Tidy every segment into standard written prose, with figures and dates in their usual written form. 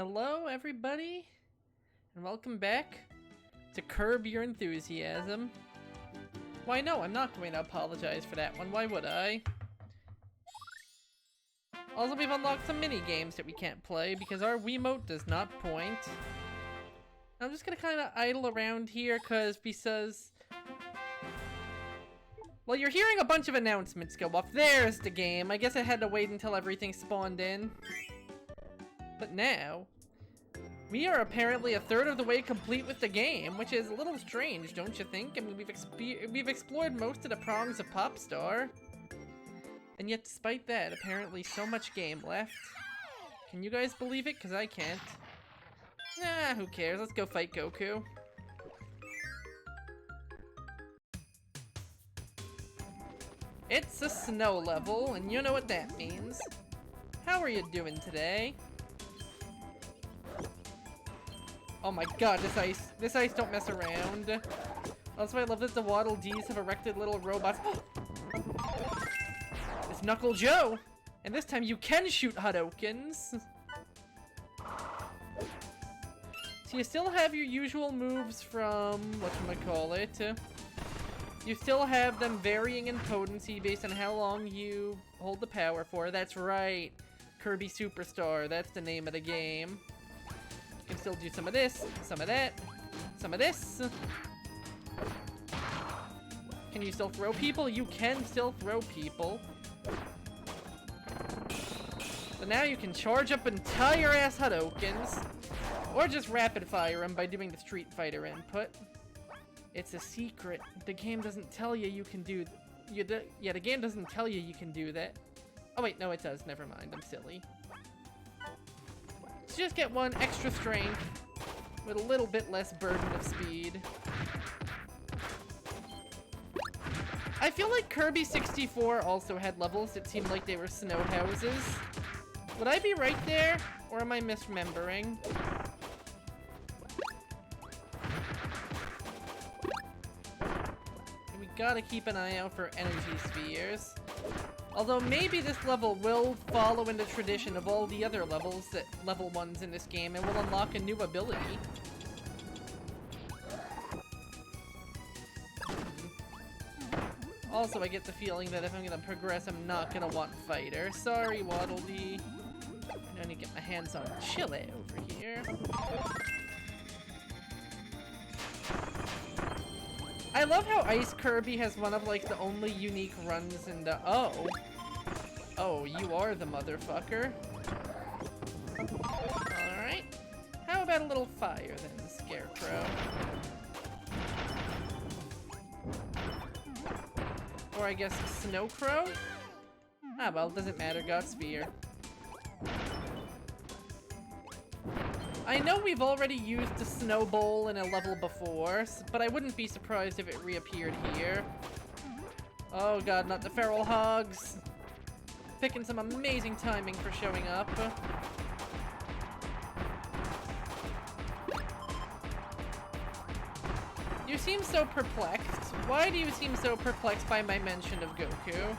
Hello, everybody, and welcome back to Curb Your Enthusiasm. Why, no, I'm not going to apologize for that one. Why would I? Also, we've unlocked some mini-games that we can't play because our Wiimote does not point. I'm just gonna kind of idle around here because... Well, you're hearing a bunch of announcements go off. There's the game. I guess I had to wait until everything spawned in. But now, we are apparently a third of the way complete with the game, which is a little strange, don't you think? I mean, we've explored most of the prongs of Popstar. And yet, despite that, apparently so much game left. Can you guys believe it? Because I can't. Nah, who cares? Let's go fight Goku. It's it's a snow level, and you know what that means. How are you doing today? Oh my god, this ice don't mess around. Also, I love that the Waddle Dees have erected little robots. It's Knuckle Joe! And this time you can shoot Hadokens. So you still have your usual moves from, whatchamacallit. You still have them varying in potency based on how long you hold the power for. That's right. Kirby Superstar, that's the name of the game. You can still do some of this, some of that, some of this. Can you still throw people? You can still throw people. So now you can charge up entire ass Hadokens. Or just rapid fire them by doing the Street Fighter input. It's a secret. The game doesn't tell you you can do... Yeah, the game doesn't tell you you can do that. Oh wait, no it does. Never mind, I'm silly. So just get one extra strength with a little bit less burden of speed. I feel like Kirby 64 also had levels that seemed like they were snow houses. Would I be right there, or am I misremembering? We gotta keep an eye out for energy spheres. Although maybe this level will follow in the tradition of all the other levels, level 1s in this game, and will unlock a new ability. Also, I get the feeling that if I'm gonna progress, I'm not gonna want Fighter. Sorry, Waddle Dee. I need to get my hands on Chile over here. I love how Ice Kirby has one of, like, the only unique runs in the... Oh. Oh, you are the motherfucker. Alright. How about a little fire, then, Scarecrow? Or I guess Snowcrow? Ah, well, doesn't matter. Got Sphere. I know we've already used the Snow Bowl in a level before, but I wouldn't be surprised if it reappeared here. Oh god, not the feral hogs. Picking some amazing timing for showing up. You seem so perplexed. Why do you seem so perplexed by my mention of Goku?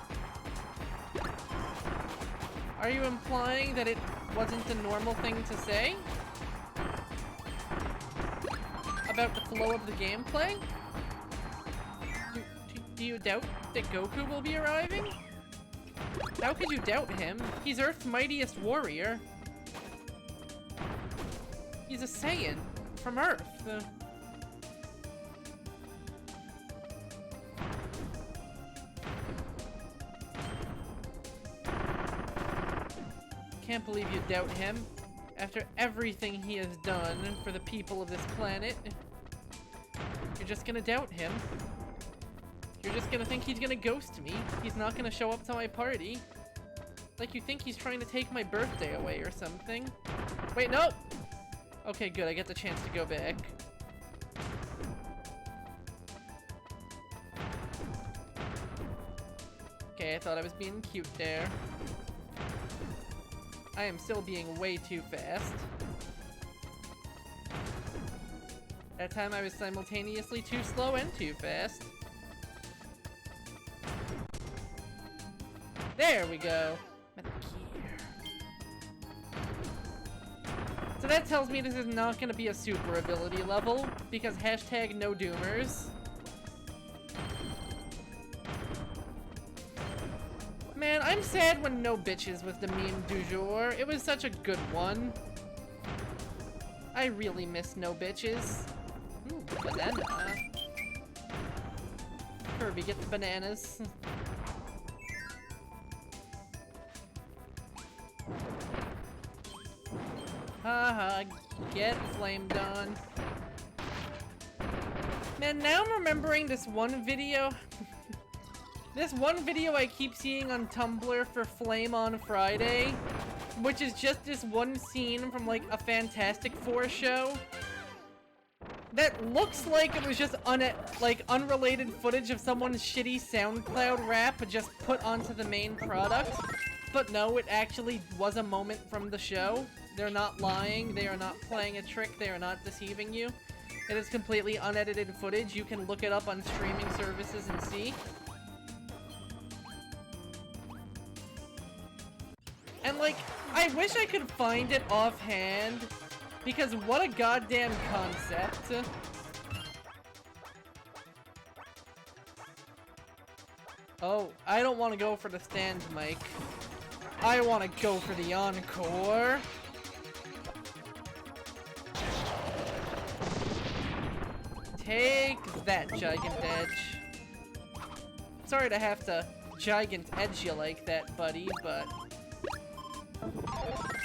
Are you implying that it wasn't a normal thing to say? About the flow of the gameplay? Do you doubt that Goku will be arriving? How could you doubt him? He's Earth's mightiest warrior. He's a Saiyan from Earth. Can't believe you doubt him. After everything he has done for the people of this planet, you're just gonna doubt him. You're just gonna think he's gonna ghost me. He's not gonna show up to my party. Like you think he's trying to take my birthday away or something. Wait, no! Okay, good, I get the chance to go back. Okay, I thought I was being cute there. I am still being way too fast. That time I was simultaneously too slow and too fast. There we go. So that tells me this is not going to be a super ability level, because hashtag no doomers. Man, I'm sad when no bitches was the meme du jour. It was such a good one. I really miss no bitches. Ooh, banana. Kirby, get the bananas. Haha, get flamed on. Man, now I'm remembering this one video. This one video I keep seeing on Tumblr for Flame on Friday, which is just this one scene from like a Fantastic Four show. that looks like it was just unrelated footage of someone's shitty SoundCloud rap just put onto the main product. But no, it actually was a moment from the show. They're not lying, they are not playing a trick, they are not deceiving you. It is completely unedited footage. You can look it up on streaming services and see. And like, I wish I could find it offhand, because what a goddamn concept. Oh, I don't want to go for the stand mic. I want to go for the encore. Take that, Gigant Edge. Sorry to have to Gigant Edge you like that, buddy, but...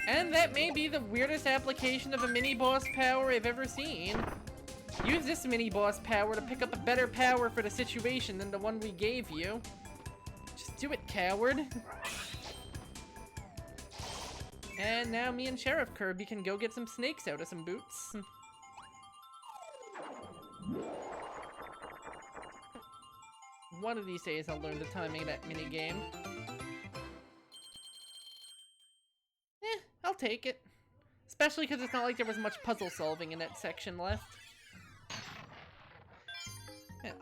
And that may be the weirdest application of a mini-boss power I've ever seen. Use this mini-boss power to pick up a better power for the situation than the one we gave you. Just do it, coward. And now me and Sheriff Kirby can go get some snakes out of some boots. One of these days I'll learn the timing of that minigame. I'll take it. Especially because it's not like there was much puzzle solving in that section left.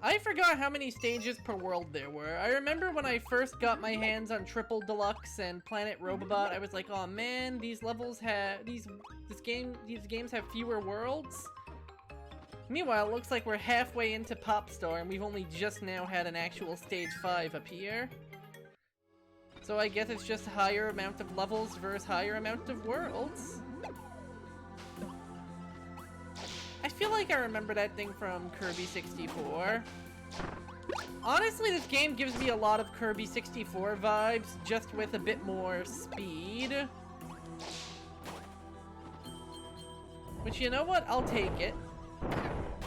I forgot how many stages per world there were. I remember when I first got my hands on Triple Deluxe and Planet Robobot, I was like, oh man, these levels have these games have fewer worlds. Meanwhile, it looks like we're halfway into Popstar and we've only just now had an actual stage 5 appear. So I guess it's just higher amount of levels versus higher amount of worlds. I feel like I remember that thing from Kirby 64. Honestly, this game gives me a lot of Kirby 64 vibes, just with a bit more speed. Which, you know what? I'll take it.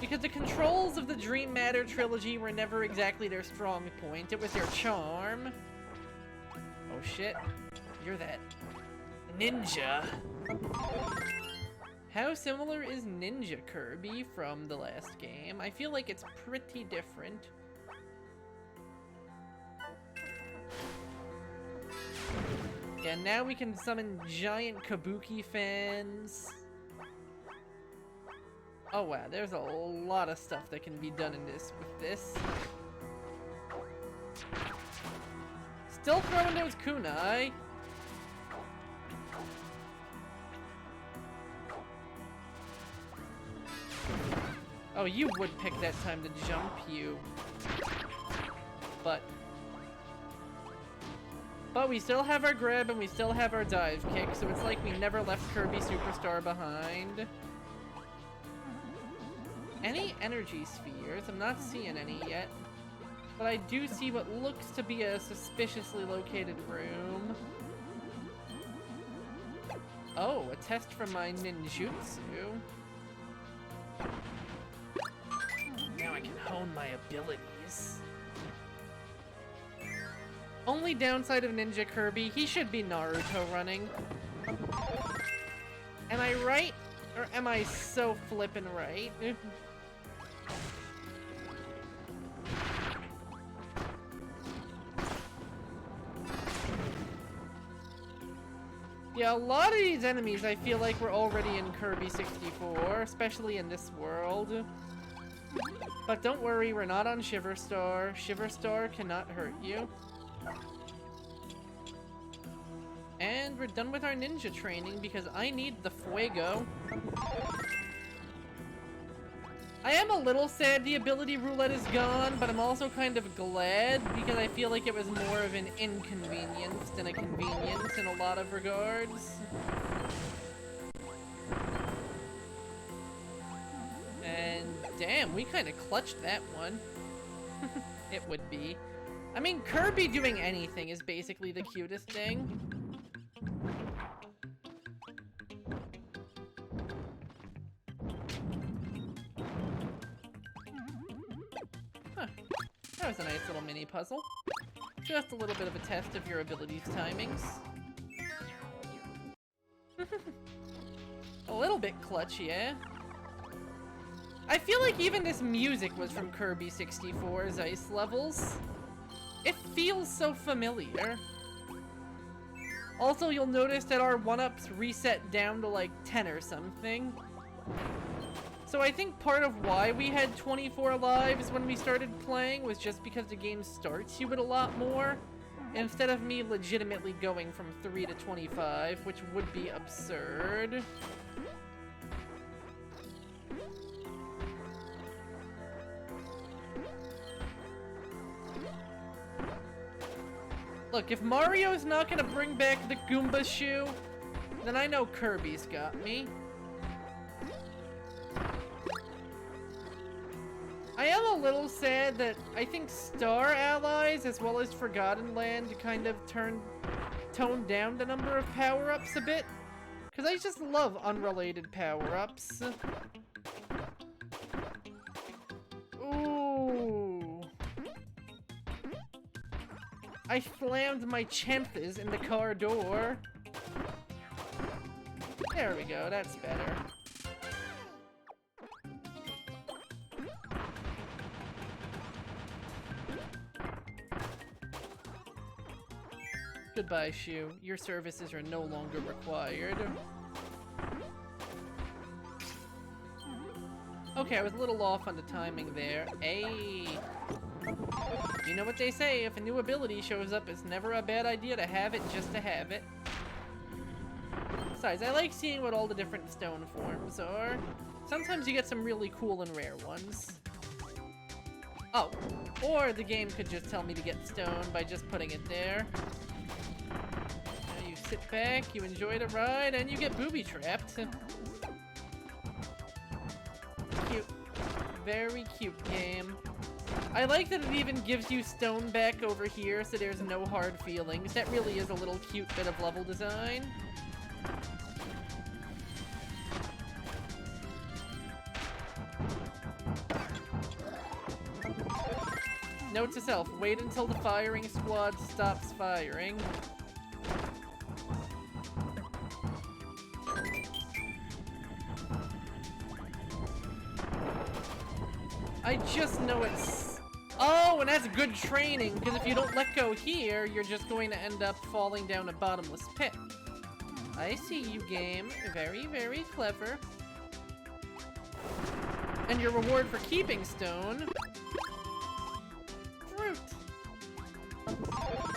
Because the controls of the Dream Matter trilogy were never exactly their strong point. It was their charm. Oh shit. You're that ninja. How similar is Ninja Kirby from the last game? I feel like it's pretty different. Yeah, now we can summon giant Kabuki fans. Oh wow, there's a lot of stuff that can be done in this with this. Still throwing those kunai. Oh, you would pick that time to jump, you. But we still have our grab and we still have our dive kick, so it's like we never left Kirby Superstar behind. Any energy spheres? I'm not seeing any yet. But I do see what looks to be a suspiciously located room. Oh, a test for my ninjutsu. Now I can hone my abilities. Only downside of Ninja Kirby, he should be Naruto running. Am I right? Or am I so flippin' right? Yeah, a lot of these enemies I feel like were already in Kirby 64, especially in this world. But don't worry, we're not on Shiverstar. Shiverstar cannot hurt you. And we're done with our ninja training because I need the Fuego. I am a little sad the ability roulette is gone, but I'm also kind of glad because I feel like it was more of an inconvenience than a convenience in a lot of regards. And damn, we kind of clutched that one. It would be. I mean, Kirby doing anything is basically the cutest thing. Huh. That was a nice little mini puzzle. Just a little bit of a test of your abilities timings. A little bit clutch, yeah? I feel like even this music was from Kirby 64's ice levels. It feels so familiar. Also, you'll notice that our 1-ups reset down to like 10 or something. So I think part of why we had 24 lives when we started playing was just because the game starts you with a lot more, instead of me legitimately going from 3 to 25, which would be absurd. Look, if Mario's not gonna bring back the Goomba shoe, then I know Kirby's got me. I am a little sad that I think Star Allies as well as Forgotten Land kind of toned down the number of power-ups a bit. Because I just love unrelated power-ups. Ooh. I slammed my chances in the car door. There we go, that's better. Goodbye, Shu. Your services are no longer required. Okay, I was a little off on the timing there. Hey! You know what they say, if a new ability shows up, it's never a bad idea to have it just to have it. Besides, I like seeing what all the different stone forms are. Sometimes you get some really cool and rare ones. Oh, or the game could just tell me to get stone by just putting it there. Now you sit back, you enjoy the ride, and you get booby-trapped. Cute. Very cute game. I like that it even gives you stone back over here, so there's no hard feelings. That really is a little cute bit of level design. Note to self, wait until the firing squad stops firing. I just know it's... Oh, and that's good training, because if you don't let go here, you're just going to end up falling down a bottomless pit. I see you, game. Very, very clever. And your reward for keeping stone... fruit.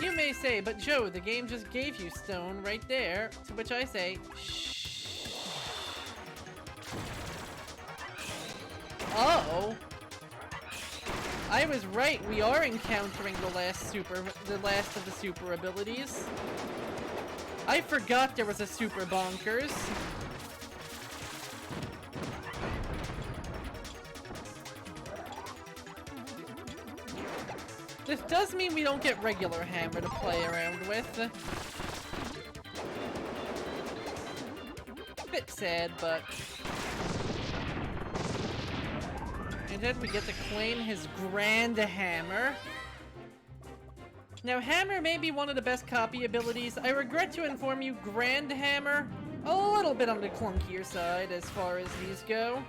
You may say, but Joe, the game just gave you stone right there, to which I say, shh. Uh-oh. I was right, we are encountering the last of the super abilities. I forgot there was a super bonkers. This does mean we don't get regular hammer to play around with. Bit sad, but... And then we get to claim his Grand Hammer. Now, Hammer may be one of the best copy abilities. I regret to inform you, Grand Hammer, a little bit on the clunkier side as far as these go.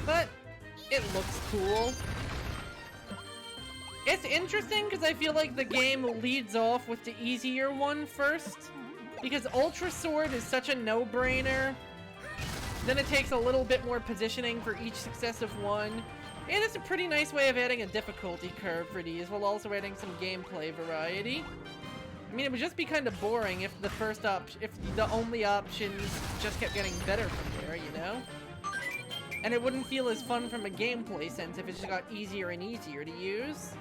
But it looks cool. It's interesting because I feel like the game leads off with the easier one first. Because Ultra Sword is such a no-brainer. Then it takes a little bit more positioning for each successive one. And it's a pretty nice way of adding a difficulty curve for these, while also adding some gameplay variety. I mean, it would just be kind of boring if the only options just kept getting better from there, you know? And it wouldn't feel as fun from a gameplay sense if it just got easier and easier to use.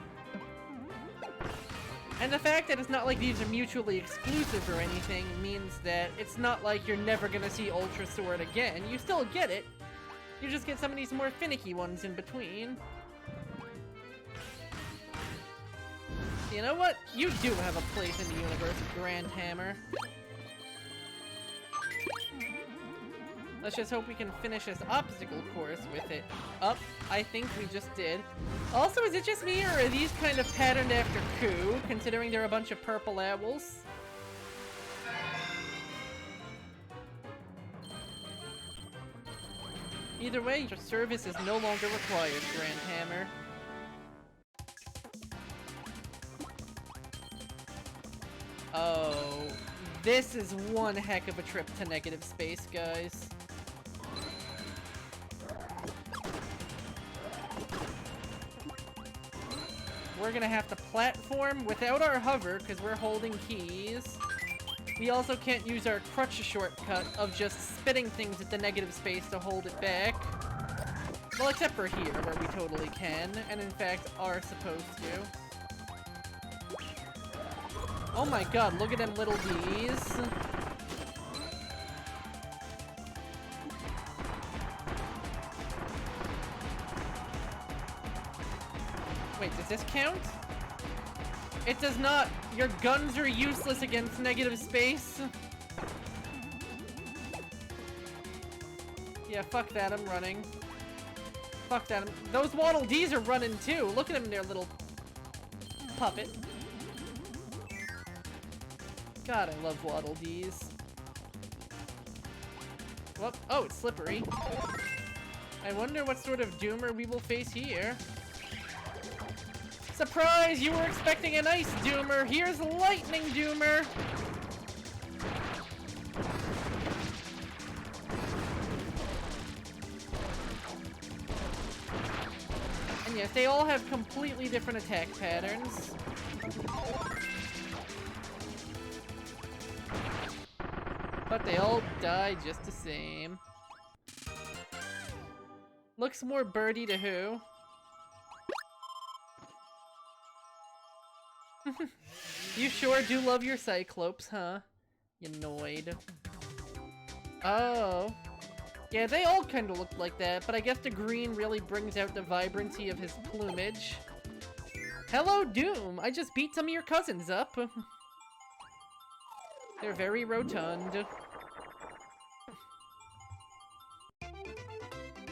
And the fact that it's not like these are mutually exclusive or anything means that it's not like you're never gonna see Ultra Sword again. You still get it. You just get some of these more finicky ones in between. You know what? You do have a place in the universe of Grand Hammer. Let's just hope we can finish this obstacle course with it. Up, I think we just did. Also, is it just me, or are these kind of patterned after Ku, considering they're a bunch of purple owls? Either way, your service is no longer required, Grand Hammer. Oh, this is one heck of a trip to negative space, guys. We're gonna have to platform without our hover because we're holding keys. We also can't use our crutch shortcut of just spitting things at the negative space to hold it back. Well, except for here, where we totally can, and in fact are supposed to. Oh my god, look at them little D's. Wait, does this count? It does not. Your guns are useless against negative space. Yeah, fuck that, I'm running. Fuck that, those Waddle Dees are running too. Look at them, their little puppet. God, I love Waddle Dees. Whoop. Oh, it's slippery. I wonder what sort of doomer we will face here. Surprise! You were expecting an ice doomer! Here's lightning doomer! And yes, they all have completely different attack patterns. But they all die just the same. Looks more birdie to who? You sure do love your Cyclops, huh? You Noid. Oh. Yeah, they all kind of look like that, but I guess the green really brings out the vibrancy of his plumage. Hello, Doom! I just beat some of your cousins up. They're very rotund.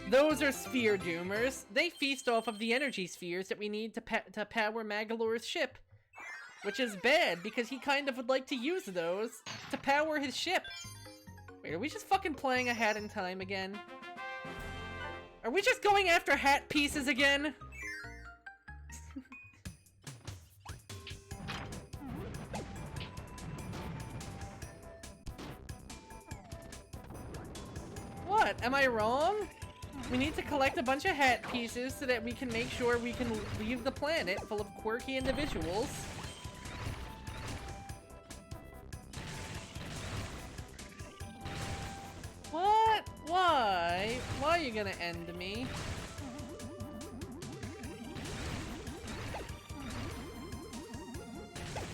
Those are sphere doomers. They feast off of the energy spheres that we need to power Magalor's ship. Which is bad, because he kind of would like to use those to power his ship. Wait, are we just fucking playing a Hat in Time again? Are we just going after hat pieces again? What? Am I wrong? We need to collect a bunch of hat pieces so that we can make sure we can leave the planet full of quirky individuals. What? Why? Why are you gonna end me?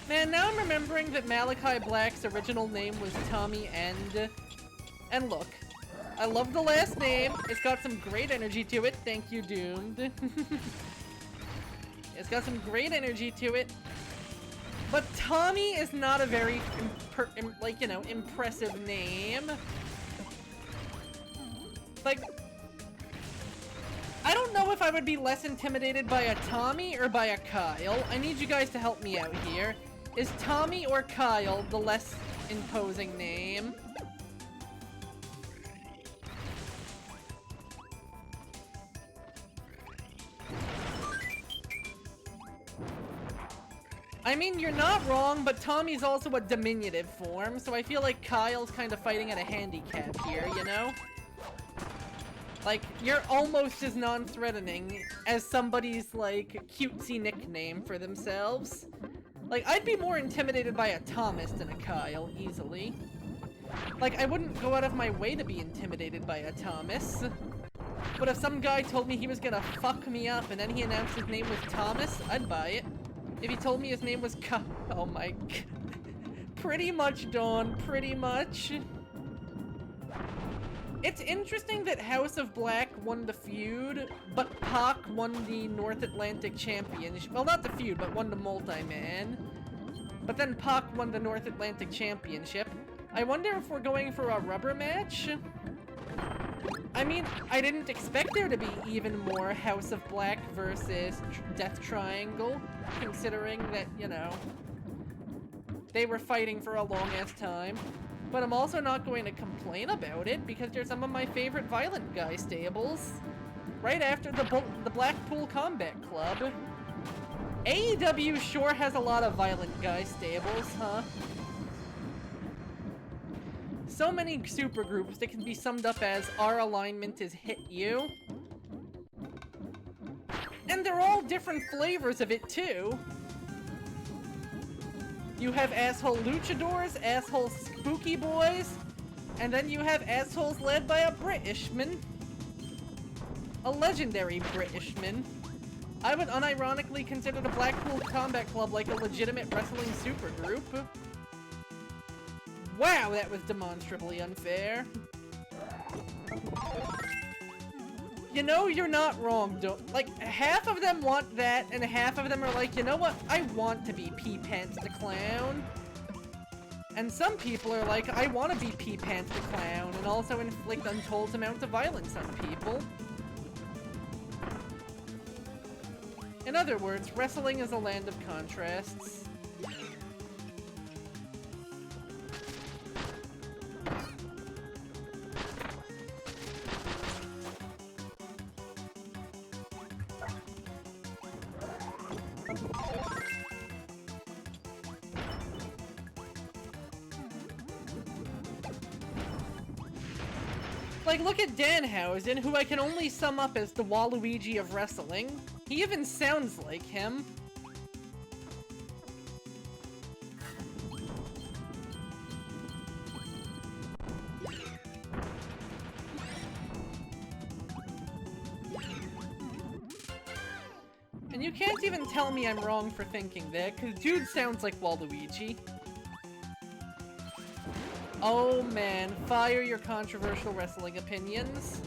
Man, now I'm remembering that Malachi Black's original name was Tommy End. And look, I love the last name. It's got some great energy to it. Thank you, Doomed. It's got some great energy to it. But Tommy is not a very, impressive name. Like, I don't know if I would be less intimidated by a Tommy or by a Kyle. I need you guys to help me out here. Is Tommy or Kyle the less imposing name? I mean, you're not wrong, but Tommy's also a diminutive form, so I feel like Kyle's kind of fighting at a handicap here, you know? Like, you're almost as non-threatening as somebody's, like, cutesy nickname for themselves. Like, I'd be more intimidated by a Thomas than a Kyle, easily. Like, I wouldn't go out of my way to be intimidated by a Thomas. But if some guy told me he was gonna fuck me up and then he announced his name was Thomas, I'd buy it. If he told me his name was oh my god. Pretty much, Dawn, pretty much. It's interesting that House of Black won the feud, but Pac won the North Atlantic Championship. Well, not the feud, but won the multi-man. But then Pac won the North Atlantic Championship. I wonder if we're going for a rubber match? I mean, I didn't expect there to be even more House of Black versus Death Triangle, considering that, you know, they were fighting for a long-ass time. But I'm also not going to complain about it, because they're some of my favorite violent guy stables. Right after the Blackpool Combat Club. AEW sure has a lot of violent guy stables, huh? So many supergroups that can be summed up as our alignment is hit you. And they're all different flavors of it too. You have asshole luchadors, asshole spooky boys, and then you have assholes led by a Britishman. A legendary Britishman. I would unironically consider the Blackpool Combat Club like a legitimate wrestling supergroup. Wow, that was demonstrably unfair. You know, you're not wrong, like, half of them want that, and half of them are like, you know what, I want to be Pee-Pants the Clown. And some people are like, I want to be Pee-Pants the Clown, and also inflict untold amounts of violence on people. In other words, wrestling is a land of contrasts. Like, look at Danhausen, who I can only sum up as the Waluigi of wrestling. He even sounds like him. And you can't even tell me I'm wrong for thinking that, because dude sounds like Waluigi. Oh man, fire your controversial wrestling opinions.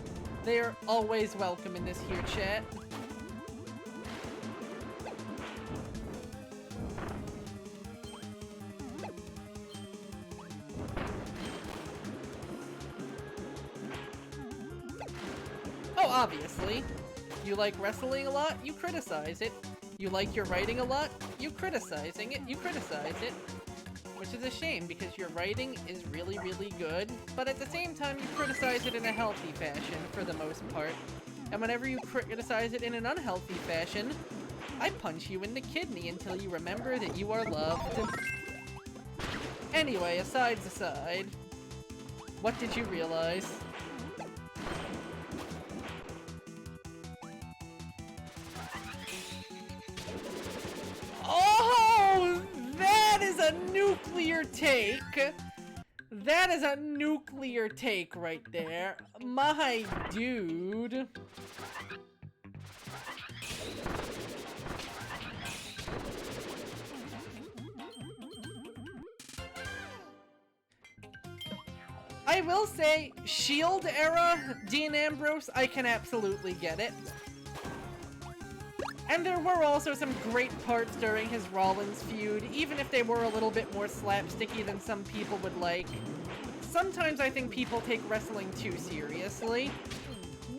They are always welcome in this here chat. Oh, obviously. You like wrestling a lot, you criticize it. You like your writing a lot, you criticize it. Which is a shame, because your writing is really, really good, but at the same time, you criticize it in a healthy fashion, for the most part. And whenever you criticize it in an unhealthy fashion, I punch you in the kidney until you remember that you are loved. Anyway, asides aside, what did you realize? Oh! That is a nuclear take! That is a nuclear take right there. My dude. I will say, Shield era Dean Ambrose, I can absolutely get it. And there were also some great parts during his Rollins feud, even if they were a little bit more slapsticky than some people would like. Sometimes I think people take wrestling too seriously.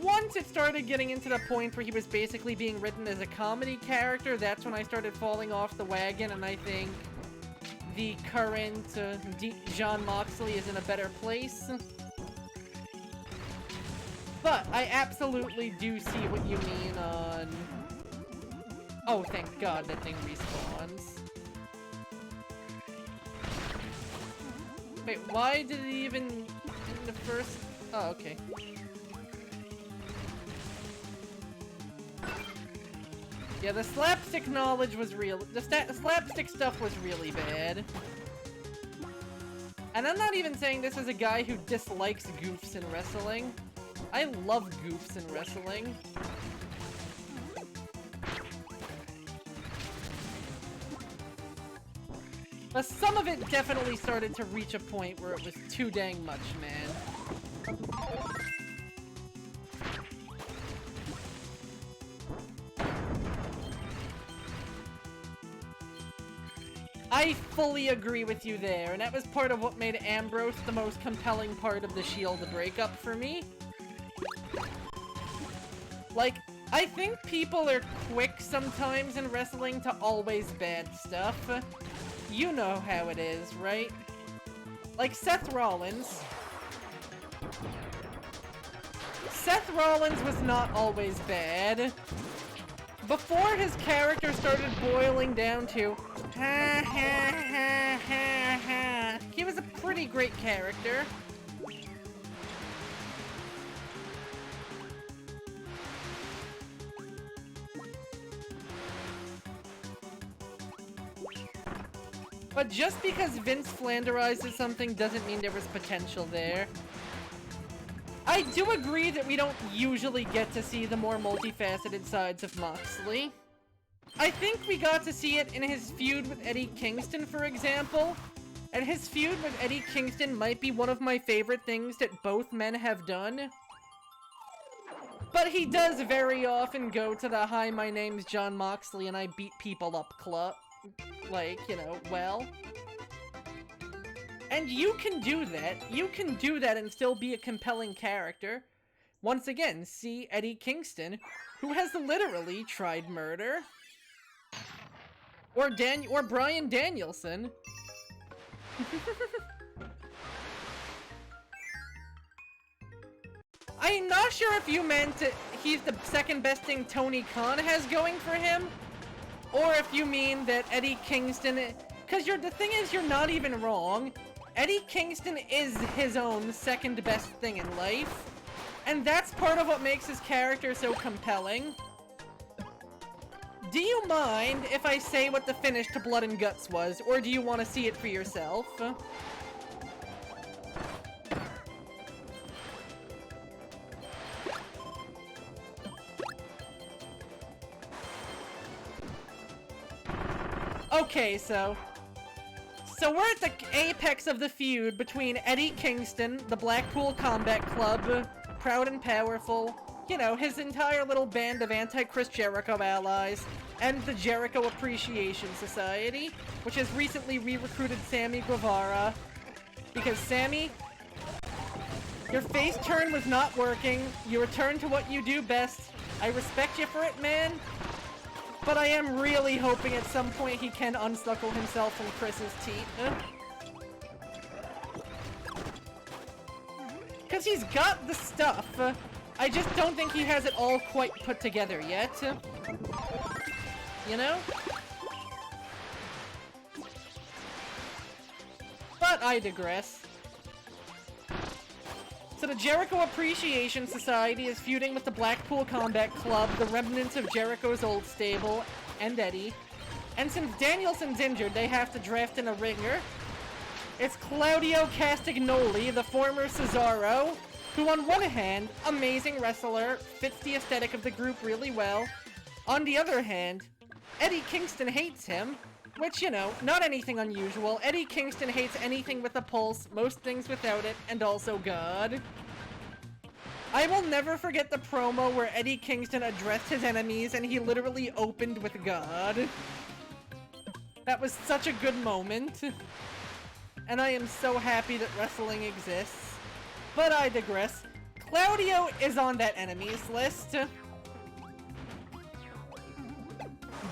Once it started getting into the point where he was basically being written as a comedy character, that's when I started falling off the wagon, and I think the current Jon Moxley is in a better place. But I absolutely do see what you mean on... Oh, thank God that thing respawns. Wait, why did it even... in the first... Oh, okay. Yeah, the slapstick knowledge was real. The slapstick stuff was really bad. And I'm not even saying this as a guy who dislikes goofs in wrestling. I love goofs in wrestling. But some of it definitely started to reach a point where it was too dang much, man. I fully agree with you there, and that was part of what made Ambrose the most compelling part of the Shield breakup for me. Like, I think people are quick sometimes in wrestling to always bad stuff. You know how it is, right? Like Seth Rollins. Seth Rollins was not always bad. Before his character started boiling down to ha ha ha ha ha, he was a pretty great character. But just because Vince flanderizes something doesn't mean there was potential there. I do agree that we don't usually get to see the more multifaceted sides of Moxley. I think we got to see it in his feud with Eddie Kingston, for example. And his feud with Eddie Kingston might be one of my favorite things that both men have done. But he does very often go to the "Hi, my name's John Moxley and I beat people up" club. Like, you know, well. And you can do that. You can do that and still be a compelling character. Once again, see Eddie Kingston, who has literally tried murder. Or Bryan Danielson. I'm not sure if you meant he's the second best thing Tony Khan has going for him, or if you mean that Eddie Kingston, because the thing is, you're not even wrong. Eddie Kingston is his own second best thing in life, and that's part of what makes his character so compelling. Do you mind if I say what the finish to Blood and Guts was, or do you want to see it for yourself? Okay, so we're at the apex of the feud between Eddie Kingston, the Blackpool Combat Club, Proud and Powerful, you know, his entire little band of anti-Chris Jericho allies, and the Jericho Appreciation Society, which has recently re-recruited Sammy Guevara. Because Sammy, your face turn was not working, you returned to what you do best. I respect you for it, man. But I am really hoping at some point he can unsuckle himself from Chris's teeth. Because he's got the stuff. I just don't think he has it all quite put together yet. You know? But I digress. So the Jericho Appreciation Society is feuding with the Blackpool Combat Club, the remnants of Jericho's old stable, and Eddie. And since Danielson's injured, they have to draft in a ringer. It's Claudio Castagnoli, the former Cesaro, who on one hand, amazing wrestler, fits the aesthetic of the group really well. On the other hand, Eddie Kingston hates him. Which, you know, not anything unusual. Eddie Kingston hates anything with a pulse, most things without it, and also God. I will never forget the promo where Eddie Kingston addressed his enemies and he literally opened with God. That was such a good moment. And I am so happy that wrestling exists. But I digress. Claudio is on that enemies list.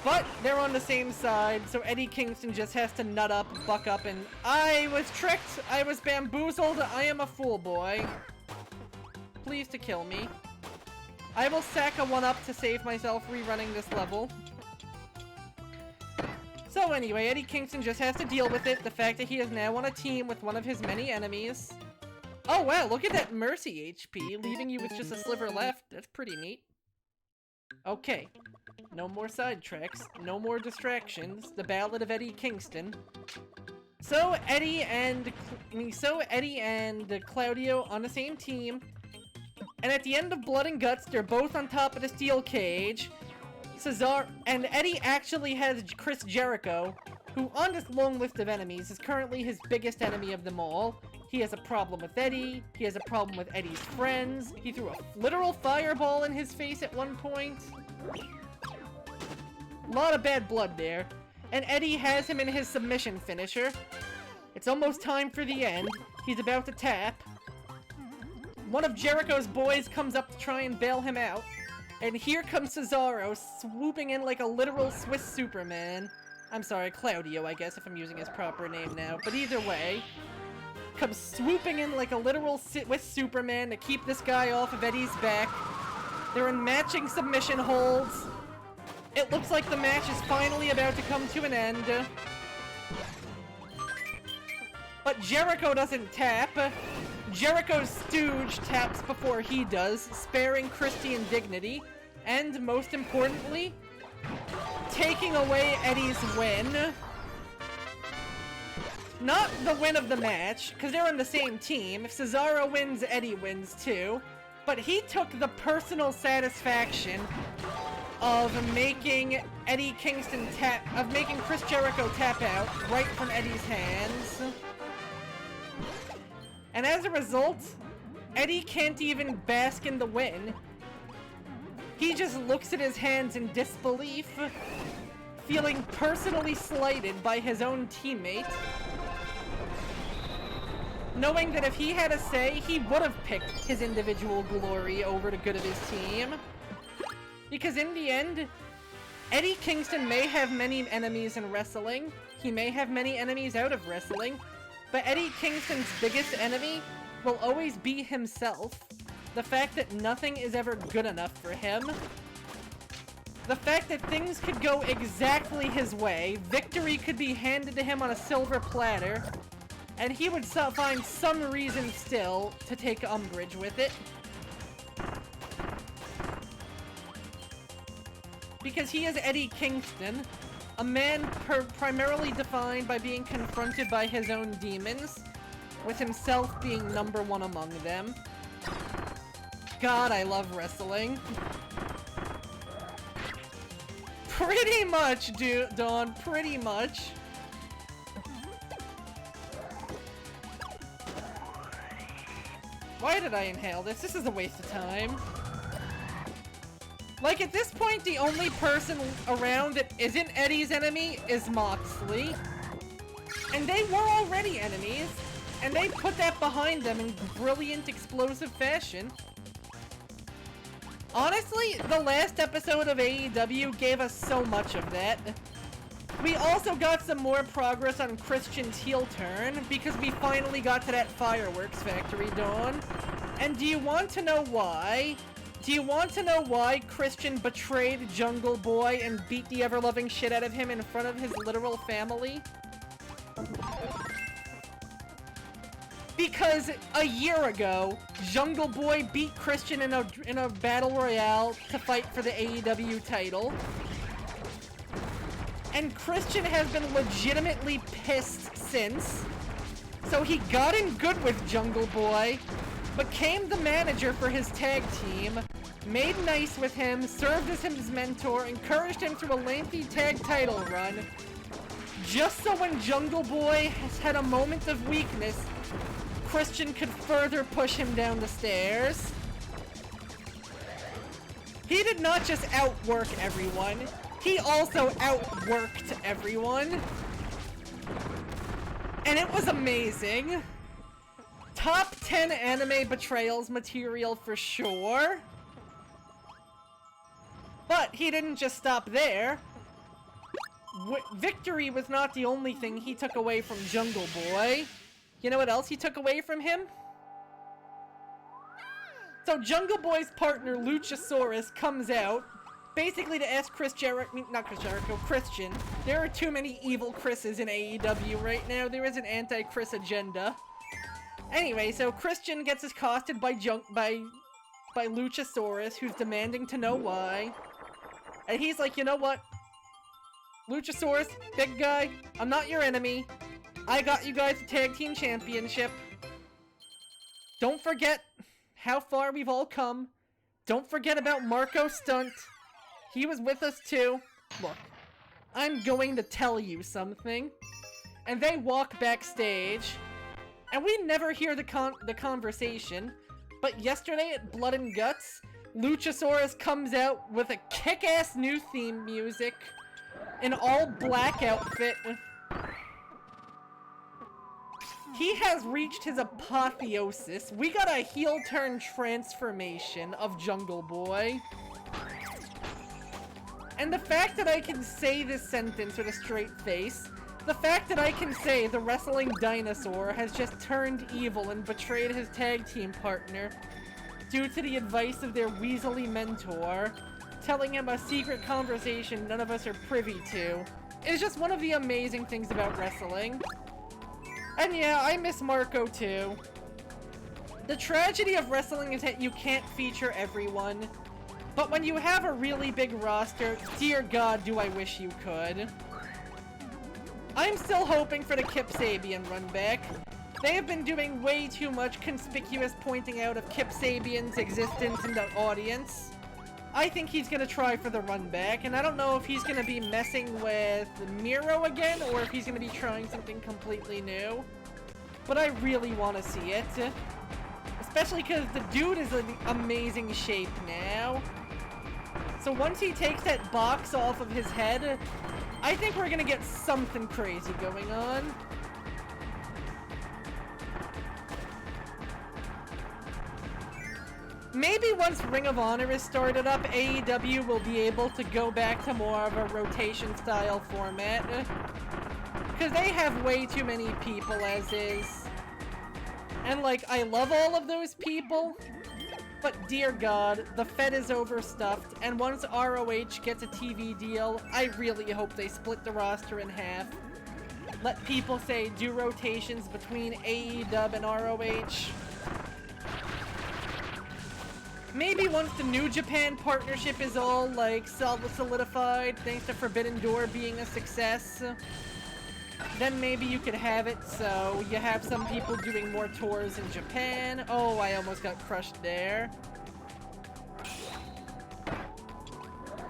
But they're on the same side, so Eddie Kingston just has to nut up, buck up, and I was tricked, I was bamboozled, I am a fool, boy. Please to kill me. I will sack a 1-up to save myself rerunning this level. So anyway, Eddie Kingston just has to deal with it, the fact that he is now on a team with one of his many enemies. Oh wow, look at that Mercy HP, leaving you with just a sliver left. That's pretty neat. Okay. No more sidetracks, no more distractions, the Ballad of Eddie Kingston. So Eddie and Claudio on the same team, and at the end of Blood and Guts, they're both on top of the steel cage. Cesaro and Eddie actually has Chris Jericho, who on this long list of enemies is currently his biggest enemy of them all. He has a problem with Eddie, he has a problem with Eddie's friends, he threw a literal fireball in his face at one point. A lot of bad blood there. And Eddie has him in his submission finisher. It's almost time for the end. He's about to tap. one of Jericho's boys comes up to try and bail him out. And here comes Cesaro, swooping in like a literal Swiss Superman. I'm sorry, Claudio, I guess, if I'm using his proper name now. But either way, comes swooping in like a literal Swiss Superman to keep this guy off of Eddie's back. They're in matching submission holds. It looks like the match is finally about to come to an end. But Jericho doesn't tap. Jericho's stooge taps before he does, sparing Christian dignity, and most importantly, taking away Eddie's win. Not the win of the match, because they're on the same team. If Cesaro wins, Eddie wins too. But he took the personal satisfaction of making making Chris Jericho tap out right from Eddie's hands. And as a result, Eddie can't even bask in the win. He just looks at his hands in disbelief, feeling personally slighted by his own teammate, knowing that if he had a say, he would have picked his individual glory over the good of his team. Because in the end, Eddie Kingston may have many enemies in wrestling, he may have many enemies out of wrestling, but Eddie Kingston's biggest enemy will always be himself. The fact that nothing is ever good enough for him. The fact that things could go exactly his way, victory could be handed to him on a silver platter, and he would find some reason still to take umbrage with it. Because he is Eddie Kingston, a man primarily defined by being confronted by his own demons, with himself being number one among them. God, I love wrestling. Pretty much, Dawn, pretty much. Why did I inhale this? This is a waste of time. Like, at this point, the only person around that isn't Eddie's enemy is Moxley. And they were already enemies, and they put that behind them in brilliant, explosive fashion. Honestly, the last episode of AEW gave us so much of that. We also got some more progress on Christian's heel turn, because we finally got to that fireworks factory, Dawn. And do you want to know why? Do you want to know why Christian betrayed Jungle Boy and beat the ever-loving shit out of him in front of his literal family? Because a year ago, Jungle Boy beat Christian in a battle royale to fight for the AEW title. And Christian has been legitimately pissed since. So he got in good with Jungle Boy, became the manager for his tag team, made nice with him, served as his mentor, encouraged him through a lengthy tag title run, just so when Jungle Boy has had a moment of weakness, Christian could further push him down the stairs. He did not just outwork everyone, he also outworked everyone. And it was amazing. Top 10 anime betrayals material for sure. But he didn't just stop there. Victory was not the only thing he took away from Jungle Boy. You know what else he took away from him? So Jungle Boy's partner, Luchasaurus, comes out, basically to ask Christian. There are too many evil Chris's in AEW right now. There is an anti-Chris agenda. Anyway, so Christian gets accosted by Luchasaurus, who's demanding to know why. And he's like, you know what? Luchasaurus, big guy, I'm not your enemy. I got you guys a tag team championship. Don't forget how far we've all come. Don't forget about Marco Stunt. He was with us too. Look, I'm going to tell you something. And they walk backstage. And we never hear the conversation. But yesterday at Blood and Guts, Luchasaurus comes out with a kick-ass new theme music. An all-black outfit with... He has reached his apotheosis. We got a heel turn transformation of Jungle Boy. And the fact that I can say this sentence with a straight face, the fact that I can say the wrestling dinosaur has just turned evil and betrayed his tag team partner due to the advice of their weaselly mentor, telling him a secret conversation none of us are privy to, is just one of the amazing things about wrestling. And yeah, I miss Marco too. The tragedy of wrestling is that you can't feature everyone, but when you have a really big roster, dear God, do I wish you could. I'm still hoping for the Kip Sabian run back. They have been doing way too much conspicuous pointing out of Kip Sabian's existence in the audience. I think he's gonna try for the run back, and I don't know if he's gonna be messing with Miro again, or if he's gonna be trying something completely new. But I really want to see it. Especially because the dude is in amazing shape now. So once he takes that box off of his head, I think we're gonna get something crazy going on. Maybe once Ring of Honor is started up, AEW will be able to go back to more of a rotation style format. Because they have way too many people as is. And like, I love all of those people, but dear God, the Fed is overstuffed, and once ROH gets a TV deal, I really hope they split the roster in half. Let people say, do rotations between AEW and ROH. Maybe once the New Japan partnership is all, like, solidified, thanks to Forbidden Door being a success, then maybe you could have it so you have some people doing more tours in Japan. Oh, I almost got crushed there.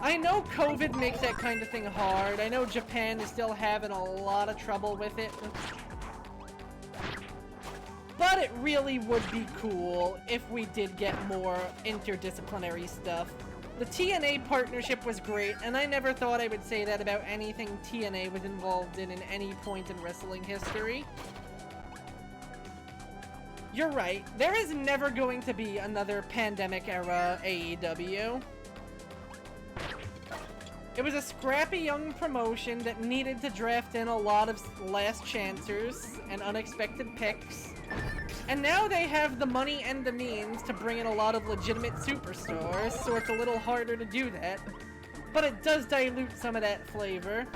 I know COVID makes that kind of thing hard. I know Japan is still having a lot of trouble with it. But it really would be cool if we did get more interdisciplinary stuff. The TNA partnership was great, and I never thought I would say that about anything TNA was involved in any point in wrestling history. You're right, there is never going to be another pandemic-era AEW. It was a scrappy young promotion that needed to draft in a lot of last chancers and unexpected picks. And now they have the money and the means to bring in a lot of legitimate superstars, so it's a little harder to do that. But it does dilute some of that flavor.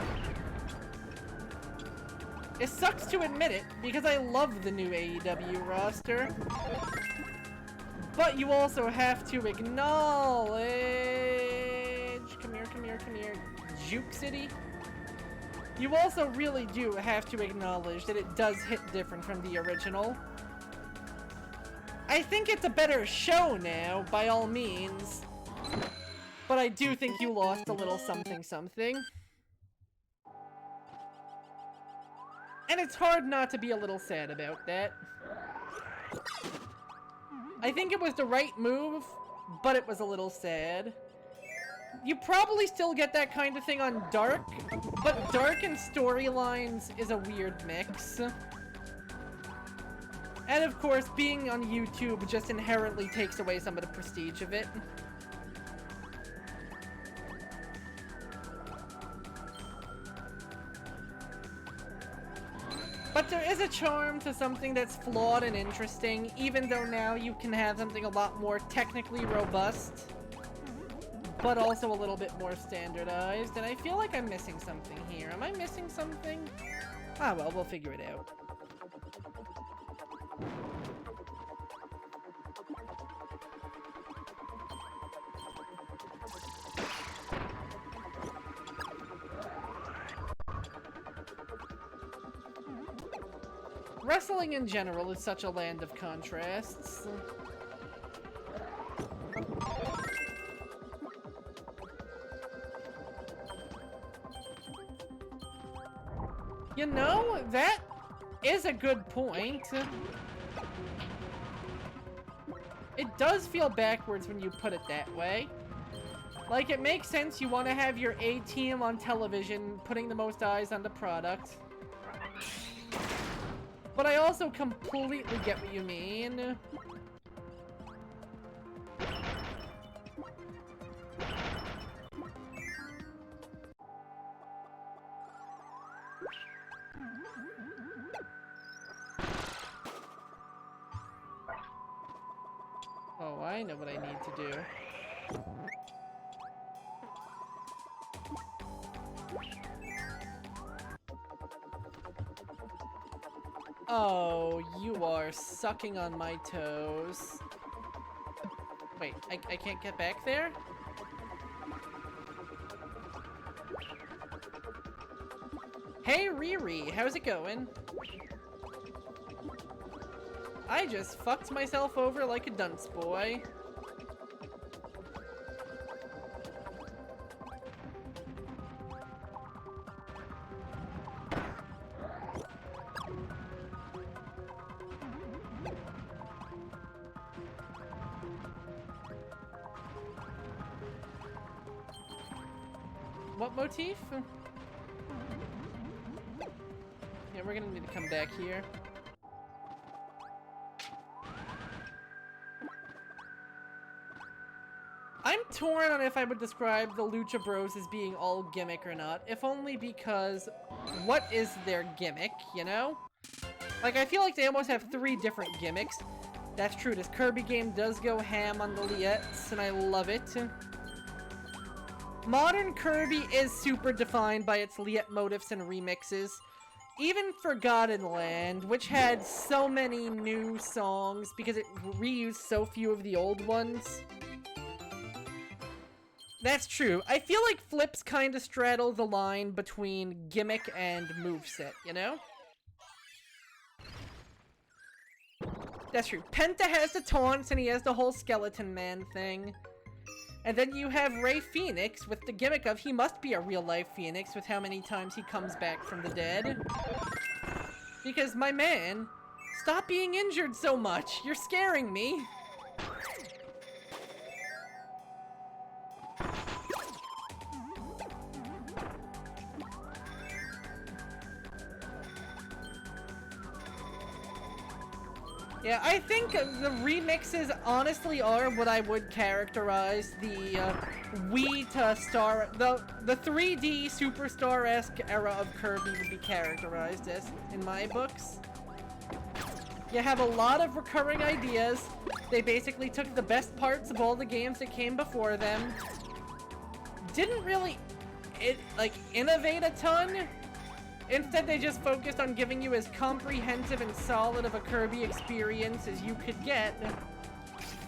It sucks to admit it, because I love the new AEW roster. But you also have to acknowledge... Come here, come here, come here. Juke City? You also really do have to acknowledge that it does hit different from the original. I think it's a better show now, by all means. But I do think you lost a little something something. And it's hard not to be a little sad about that. I think it was the right move, but it was a little sad. You probably still get that kind of thing on Dark, but Dark and storylines is a weird mix. And of course, being on YouTube just inherently takes away some of the prestige of it. But there is a charm to something that's flawed and interesting, even though now you can have something a lot more technically robust, but also a little bit more standardized. And I feel like I'm missing something here. Am I missing something? Ah, well, we'll figure it out. Wrestling in general is such a land of contrasts. You know, that is a good point. It does feel backwards when you put it that way. Like, it makes sense you want to have your A-team on television, putting the most eyes on the product. But I also completely get what you mean. Oh, I know what I need to do. Oh, you are sucking on my toes. Wait, I can't get back there? Hey Riri, how's it going? I just fucked myself over like a dunce boy. What motif? Yeah, we're gonna need to come back here. I'm torn on if I would describe the Lucha Bros as being all gimmick or not, if only because what is their gimmick, you know? Like, I feel like they almost have 3 different gimmicks. That's true, this Kirby game does go ham on the Liettes, and I love it. Modern Kirby is super defined by its Liette motifs and remixes. Even Forgotten Land, which had so many new songs because it reused so few of the old ones. That's true. I feel like Flips kind of straddle the line between gimmick and moveset, you know? That's true. Penta has the taunts and he has the whole Skeleton Man thing. And then you have Ray Phoenix with the gimmick of he must be a real-life Phoenix with how many times he comes back from the dead. Because, my man, stop being injured so much. You're scaring me. Yeah, I think the remixes honestly are what I would characterize the Wii to Star... The 3D Superstar-esque era of Kirby would be characterized as, in my books. You have a lot of recurring ideas. They basically took the best parts of all the games that came before them. Didn't really, innovate a ton. Instead, they just focused on giving you as comprehensive and solid of a Kirby experience as you could get,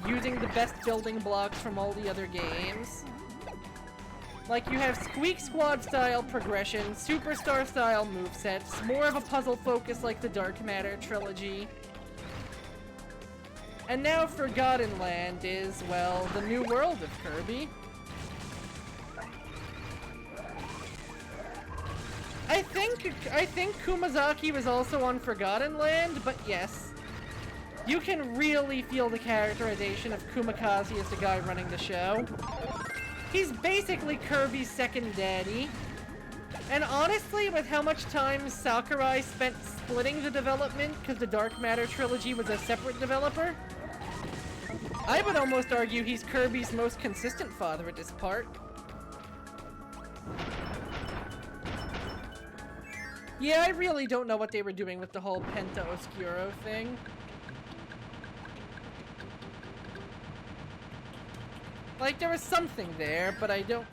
using the best building blocks from all the other games. Like, you have Squeak Squad-style progression, Superstar-style movesets, more of a puzzle focus like the Dark Matter trilogy. And now Forgotten Land is, well, the new world of Kirby. I think Kumazaki was also on Forgotten Land, but yes. You can really feel the characterization of Kumakaze as the guy running the show. He's basically Kirby's second daddy. And honestly, with how much time Sakurai spent splitting the development because the Dark Matter trilogy was a separate developer, I would almost argue he's Kirby's most consistent father at this part. Yeah, I really don't know what they were doing with the whole Penta Oscuro thing. Like, there was something there, but I don't...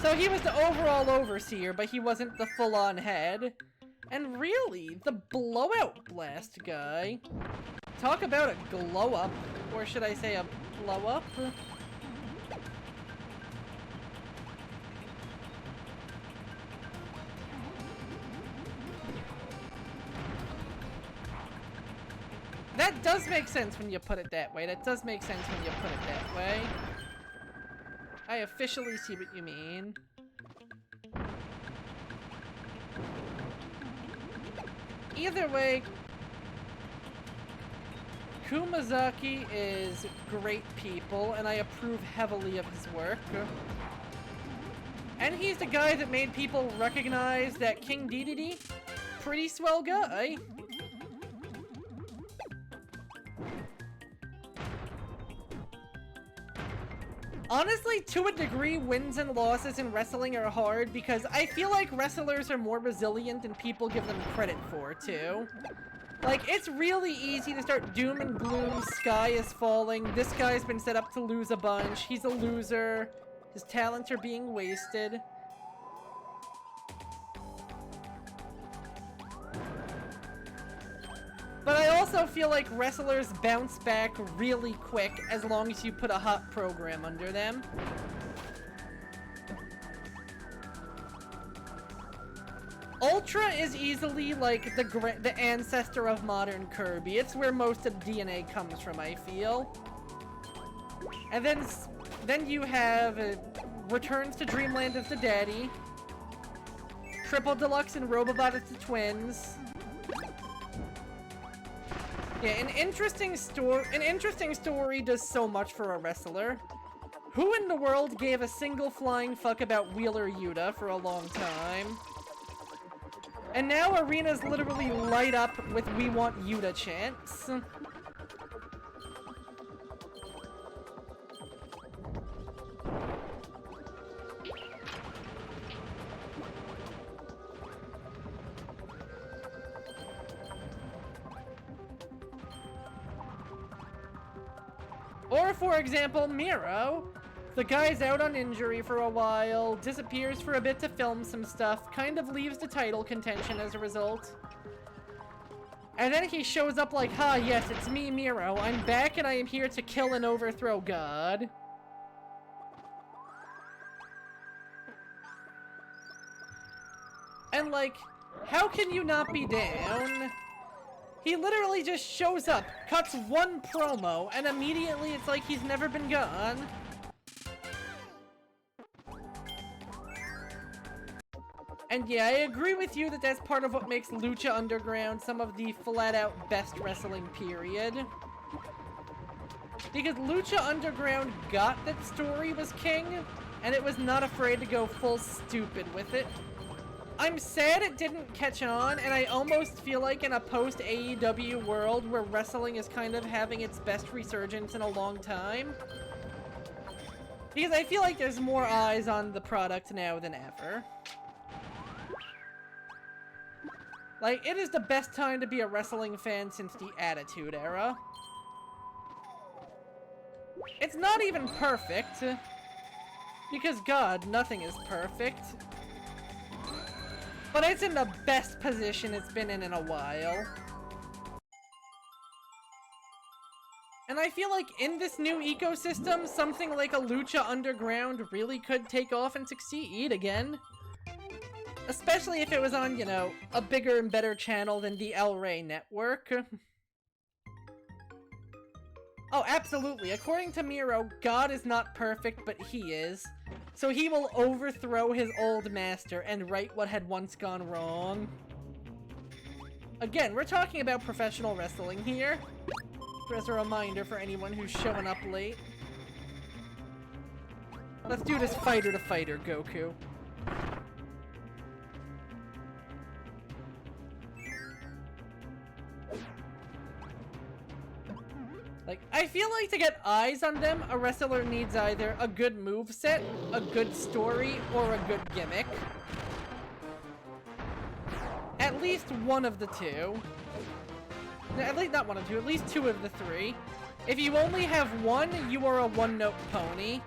So he was the overall overseer, but he wasn't the full-on head. And really, the blowout blast guy... Talk about a glow-up, or should I say a blow-up? That does make sense when you put it that way. That does make sense when you put it that way. I officially see what you mean. Either way, Kumazaki is great people, and I approve heavily of his work. And he's the guy that made people recognize that King Dedede pretty swell guy. Honestly, to a degree, wins and losses in wrestling are hard because I feel like wrestlers are more resilient than people give them credit for, too. Like, it's really easy to start doom and gloom, sky is falling, this guy's been set up to lose a bunch, he's a loser, his talents are being wasted. But I also feel like wrestlers bounce back really quick as long as you put a hot program under them. Ultra is easily like the ancestor of modern Kirby. It's where most of the DNA comes from, I feel. And then you have Returns to Dreamland as the daddy, Triple Deluxe and Robobot as the twins. Yeah, an interesting story does so much for a wrestler. Who in the world gave a single flying fuck about Wheeler Yuta for a long time? And now arenas literally light up with "We want Yuta" chants. Or, for example, Miro. The guy's out on injury for a while, disappears for a bit to film some stuff, kind of leaves the title contention as a result. And then he shows up like, "Ha, yes, it's me, Miro. I'm back and I am here to kill and overthrow God." And like, how can you not be down? He literally just shows up, cuts one promo, and immediately it's like he's never been gone. And yeah, I agree with you that that's part of what makes Lucha Underground some of the flat-out best wrestling, period. Because Lucha Underground got that story was king, and it was not afraid to go full stupid with it. I'm sad it didn't catch on, and I almost feel like in a post-AEW world where wrestling is kind of having its best resurgence in a long time. Because I feel like there's more eyes on the product now than ever. Like, it is the best time to be a wrestling fan since the Attitude Era. It's not even perfect. Because, God, nothing is perfect. But it's in the best position it's been in a while. And I feel like in this new ecosystem, something like a Lucha Underground really could take off and succeed again. Especially if it was on, you know, a bigger and better channel than the El Rey network. Oh, absolutely. According to Miro, God is not perfect, but he is. So he will overthrow his old master and right what had once gone wrong. Again, we're talking about professional wrestling here. As a reminder for anyone who's showing up late. Let's do this fighter to fighter, Goku. Like, I feel like to get eyes on them, a wrestler needs either a good moveset, a good story, or a good gimmick. At least one of the two. At least not one of two, at least two of the three. If you only have one, you are a one-note pony.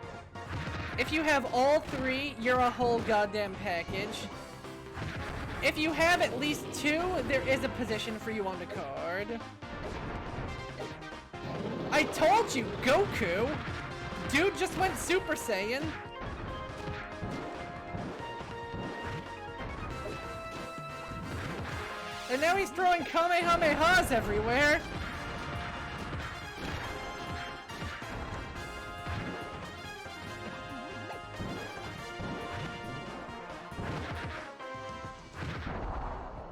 If you have all three, you're a whole goddamn package. If you have at least two, there is a position for you on the card. I told you, Goku! Dude just went Super Saiyan. And now he's throwing Kamehamehas everywhere.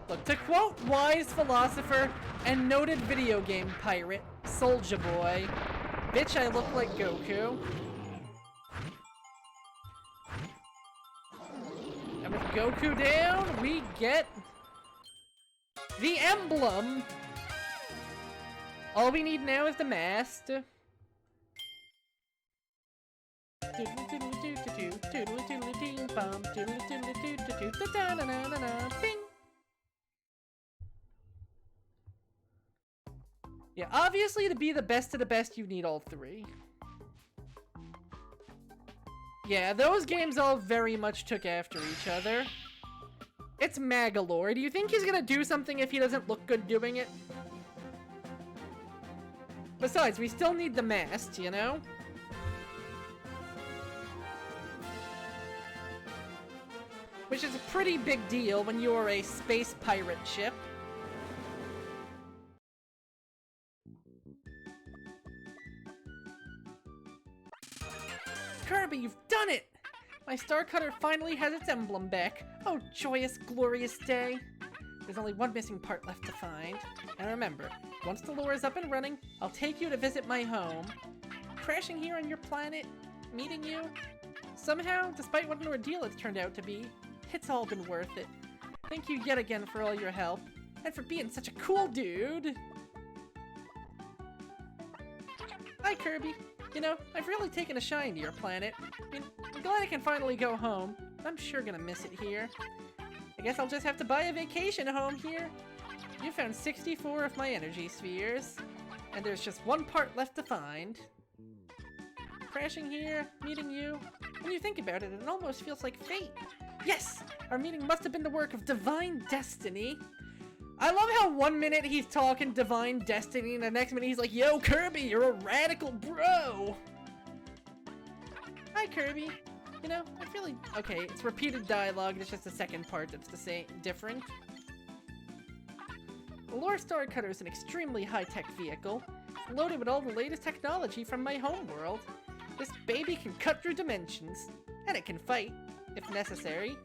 Look, to quote wise philosopher and noted video game pirate, Soulja Boy, bitch, I look like Goku. And with Goku down, we get The emblem! All we need now is the mast. Yeah, obviously to be the best of the best, you need all three. Yeah, those games all very much took after each other. It's Magalore. Do you think he's gonna do something if he doesn't look good doing it? Besides, we still need the mast, you know? Which is a pretty big deal when you're a space pirate ship. Kirby, you've done it! My Starcutter finally has its emblem back. Oh, joyous, glorious day. There's only one missing part left to find. And remember, once the lore is up and running, I'll take you to visit my home. Crashing here on your planet, meeting you. Somehow, despite what an ordeal it's turned out to be, it's all been worth it. Thank you yet again for all your help, and for being such a cool dude. Hi, Kirby. You know, I've really taken a shine to your planet. I'm glad I can finally go home. I'm sure gonna miss it here. I guess I'll just have to buy a vacation home here. You found 64 of my energy spheres, and there's just one part left to find. Crashing here, meeting you. When you think about it, it almost feels like fate. Yes! Our meeting must have been the work of divine destiny. I love how 1 minute he's talking divine destiny, and the next minute he's like, yo, Kirby, you're a radical bro! Hi, Kirby. You know, I really... Okay, it's repeated dialogue, it's just the second part that's the same, different. The Lor Starcutter is an extremely high-tech vehicle, loaded with all the latest technology from my homeworld. This baby can cut through dimensions, and it can fight, if necessary.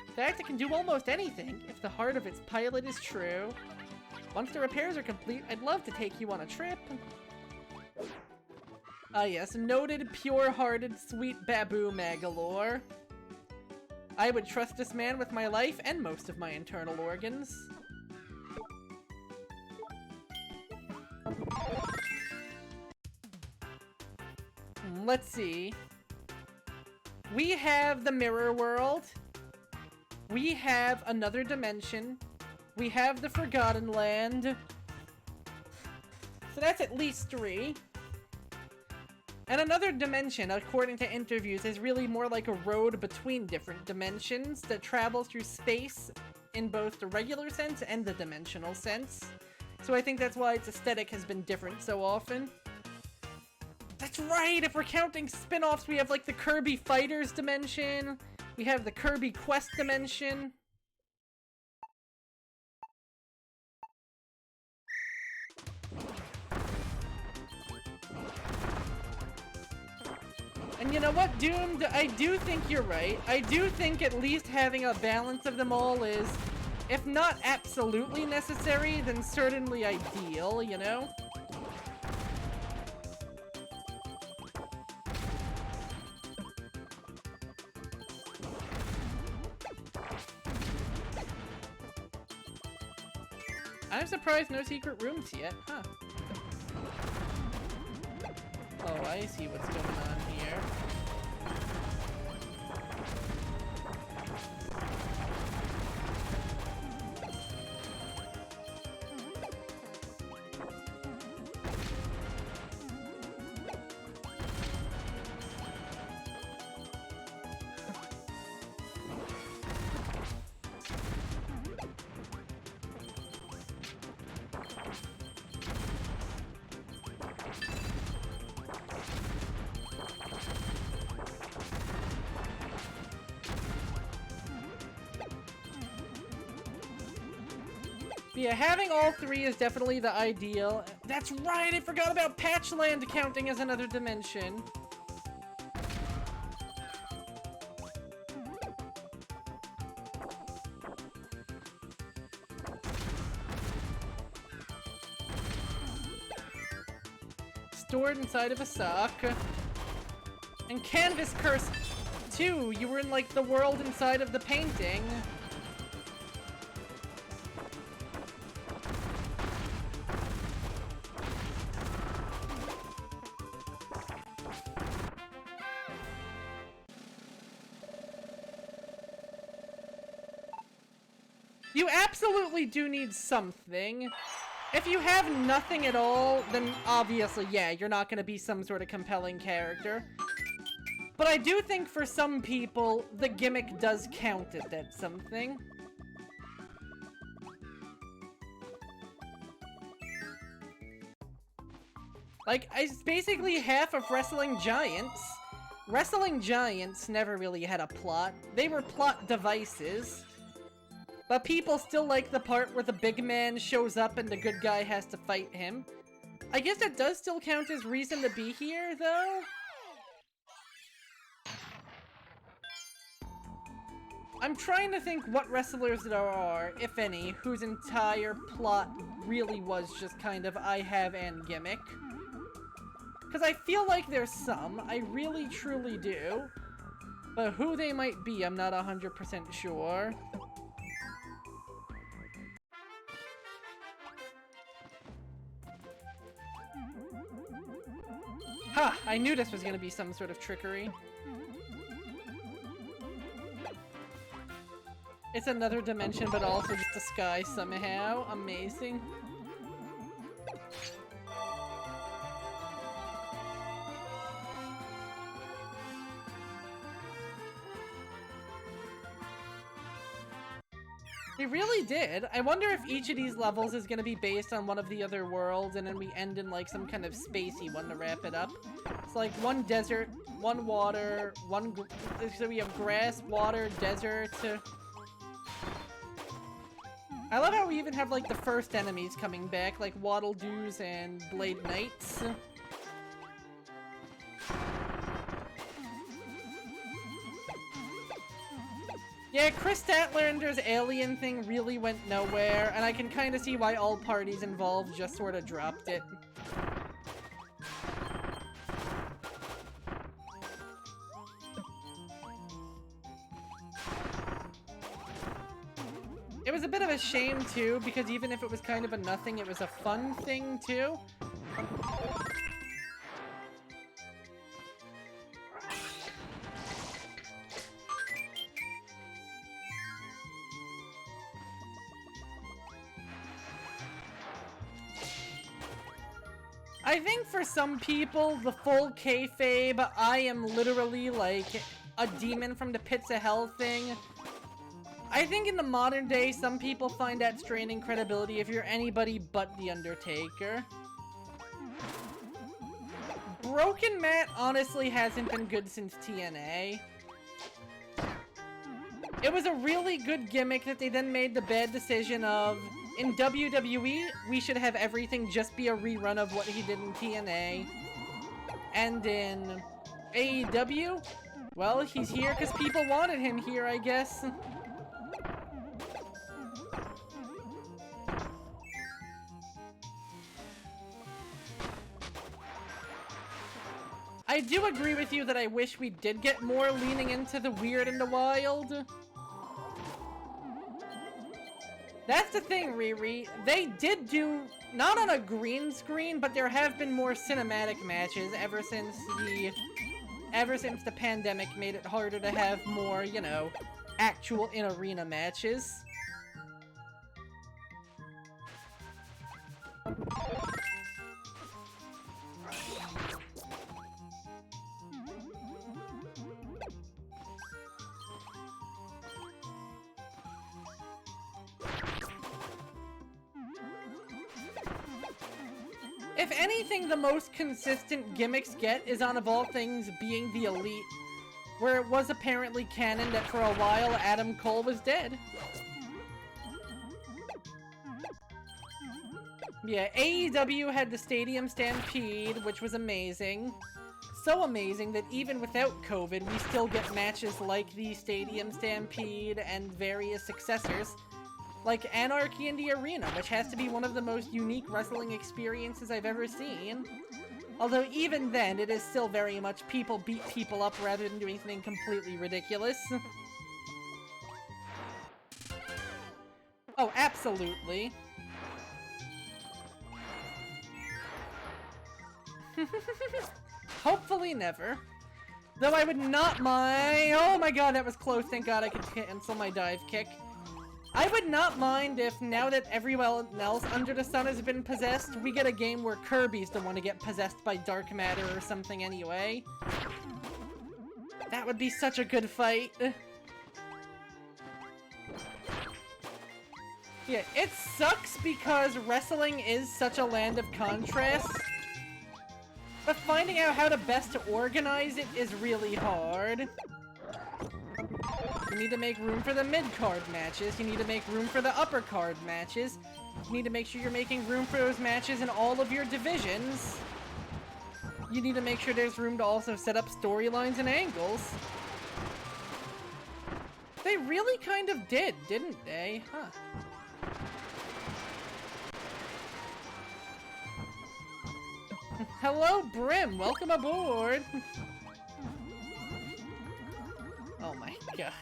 In fact, it can do almost anything, if the heart of its pilot is true. Once the repairs are complete, I'd love to take you on a trip. Ah yes, noted, pure-hearted, sweet Baboo Magalore. I would trust this man with my life and most of my internal organs. Let's see. We have the mirror world. We have another dimension. We have the Forgotten Land. So that's at least 3. And another dimension, according to interviews, is really more like a road between different dimensions that travels through space in both the regular sense and the dimensional sense. So I think that's why its aesthetic has been different so often. That's right! If we're counting spin-offs, we have like the Kirby Fighters dimension. We have the Kirby Quest dimension. And you know what, Doomed? I do think you're right. I do think at least having a balance of them all is, if not absolutely necessary, then certainly ideal, you know? I'm surprised no secret rooms yet, huh? Oh, I see what's going on here. Yeah, having all 3 is definitely the ideal. That's right, I forgot about Patchland counting as another dimension. Stored inside of a sock. And Canvas Curse 2, you were in like the world inside of the painting. You absolutely do need something. If you have nothing at all, then obviously, yeah, you're not going to be some sort of compelling character. But I do think for some people, the gimmick does count as that something. Like, it's basically half of Wrestling Giants. Wrestling Giants never really had a plot. They were plot devices. But people still like the part where the big man shows up and the good guy has to fight him. I guess that does still count as reason to be here, though. I'm trying to think what wrestlers there are, if any, whose entire plot really was just kind of I have an gimmick. Because I feel like there's some, I really truly do. But who they might be, I'm not 100% sure. Ha! I knew this was gonna be some sort of trickery. It's another dimension, but also just a sky somehow. Amazing. They really did. I wonder if each of these levels is gonna be based on one of the other worlds, and then we end in like some kind of spacey one to wrap it up. It's like one desert, one water, so we have grass, water, desert. I love how we even have like the first enemies coming back, like Waddle Doos and Blade Knights. Yeah, Chris Statlander's alien thing really went nowhere, and I can kind of see why all parties involved just sort of dropped it. It was a bit of a shame, too, because even if it was kind of a nothing, it was a fun thing, too. I think for some people, the full kayfabe, I am literally like a demon from the pits of hell thing. I think in the modern day, some people find that straining credibility if you're anybody but The Undertaker. Broken Matt honestly hasn't been good since TNA. It was a really good gimmick that they then made the bad decision of, in WWE, we should have everything just be a rerun of what he did in TNA. And in AEW, well, he's here because people wanted him here, I guess. I do agree with you that I wish we did get more leaning into the weird and the wild. That's the thing, Riri. They did do, not on a green screen, but there have been more cinematic matches ever since the pandemic made it harder to have more, you know, actual in-arena matches. If anything, the most consistent gimmicks get is on, of all things, being the Elite, where it was apparently canon that for a while Adam Cole was dead. Yeah, AEW had the Stadium Stampede, which was amazing. So amazing that even without COVID, we still get matches like the Stadium Stampede and various successors, like Anarchy in the Arena, which has to be one of the most unique wrestling experiences I've ever seen. Although even then, it is still very much people beat people up rather than doing something completely ridiculous. Oh, absolutely. Hopefully never. Though I would not mind... Oh my god, that was close. Thank god I could cancel my dive kick. I would not mind if, now that everyone else under the sun has been possessed, we get a game where Kirby's the one to get possessed by dark matter or something anyway. That would be such a good fight. Yeah, it sucks because wrestling is such a land of contrasts. But finding out how to best organize it is really hard. You need to make room for the mid-card matches. You need to make room for the upper-card matches. You need to make sure you're making room for those matches in all of your divisions. You need to make sure there's room to also set up storylines and angles. They really kind of did, didn't they? Huh. Hello, Brim! Welcome aboard! Oh my god.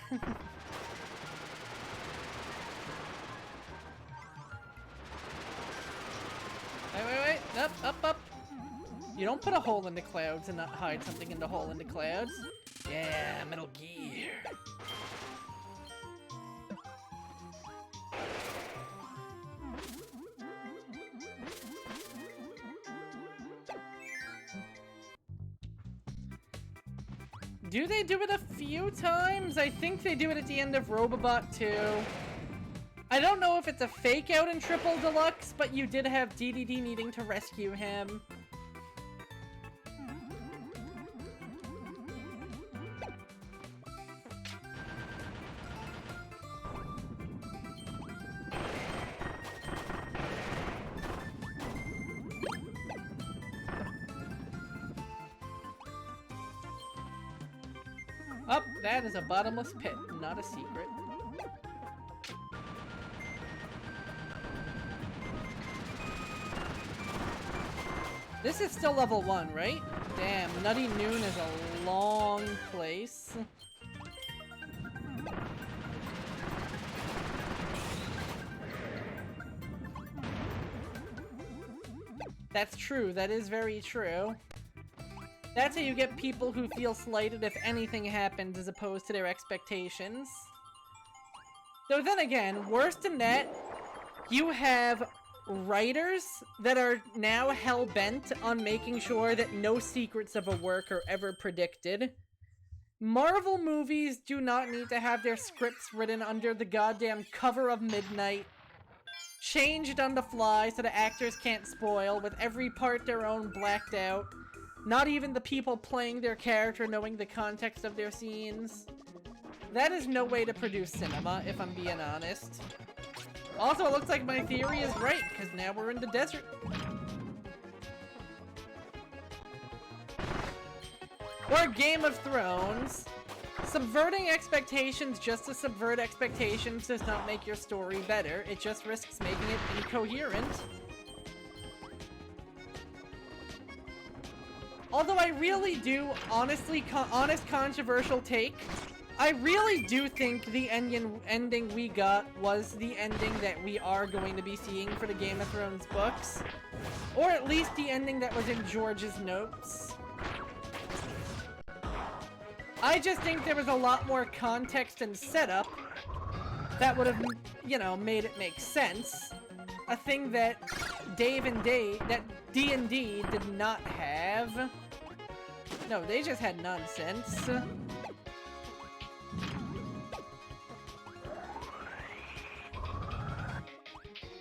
Wait. Up. You don't put a hole in the clouds and not hide something in the hole in the clouds. Yeah, Metal Gear. Do they do it a few times? I think they do it at the end of Robobot 2. I don't know if it's a fake out in Triple Deluxe, but you did have DDD needing to rescue him. Oh, that is a bottomless pit, not a secret. This is still level 1, right? Damn, Nutty Noon is a long place. That's true, that is very true. That's how you get people who feel slighted if anything happens as opposed to their expectations. Though then again, worse than that, you have writers that are now hell-bent on making sure that no secrets of a work are ever predicted. Marvel movies do not need to have their scripts written under the goddamn cover of midnight, changed on the fly so the actors can't spoil, with every part their own blacked out. Not even the people playing their character knowing the context of their scenes. That is no way to produce cinema, if I'm being honest. Also, it looks like my theory is right, because now we're in the desert. Or Game of Thrones. Subverting expectations just to subvert expectations does not make your story better. It just risks making it incoherent. Although I really do, honest controversial take, I really do think the ending we got was the ending that we are going to be seeing for the Game of Thrones books. Or at least the ending that was in George's notes. I just think there was a lot more context and setup that would have, you know, made it make sense. A thing that D&D did not have. No, they just had nonsense.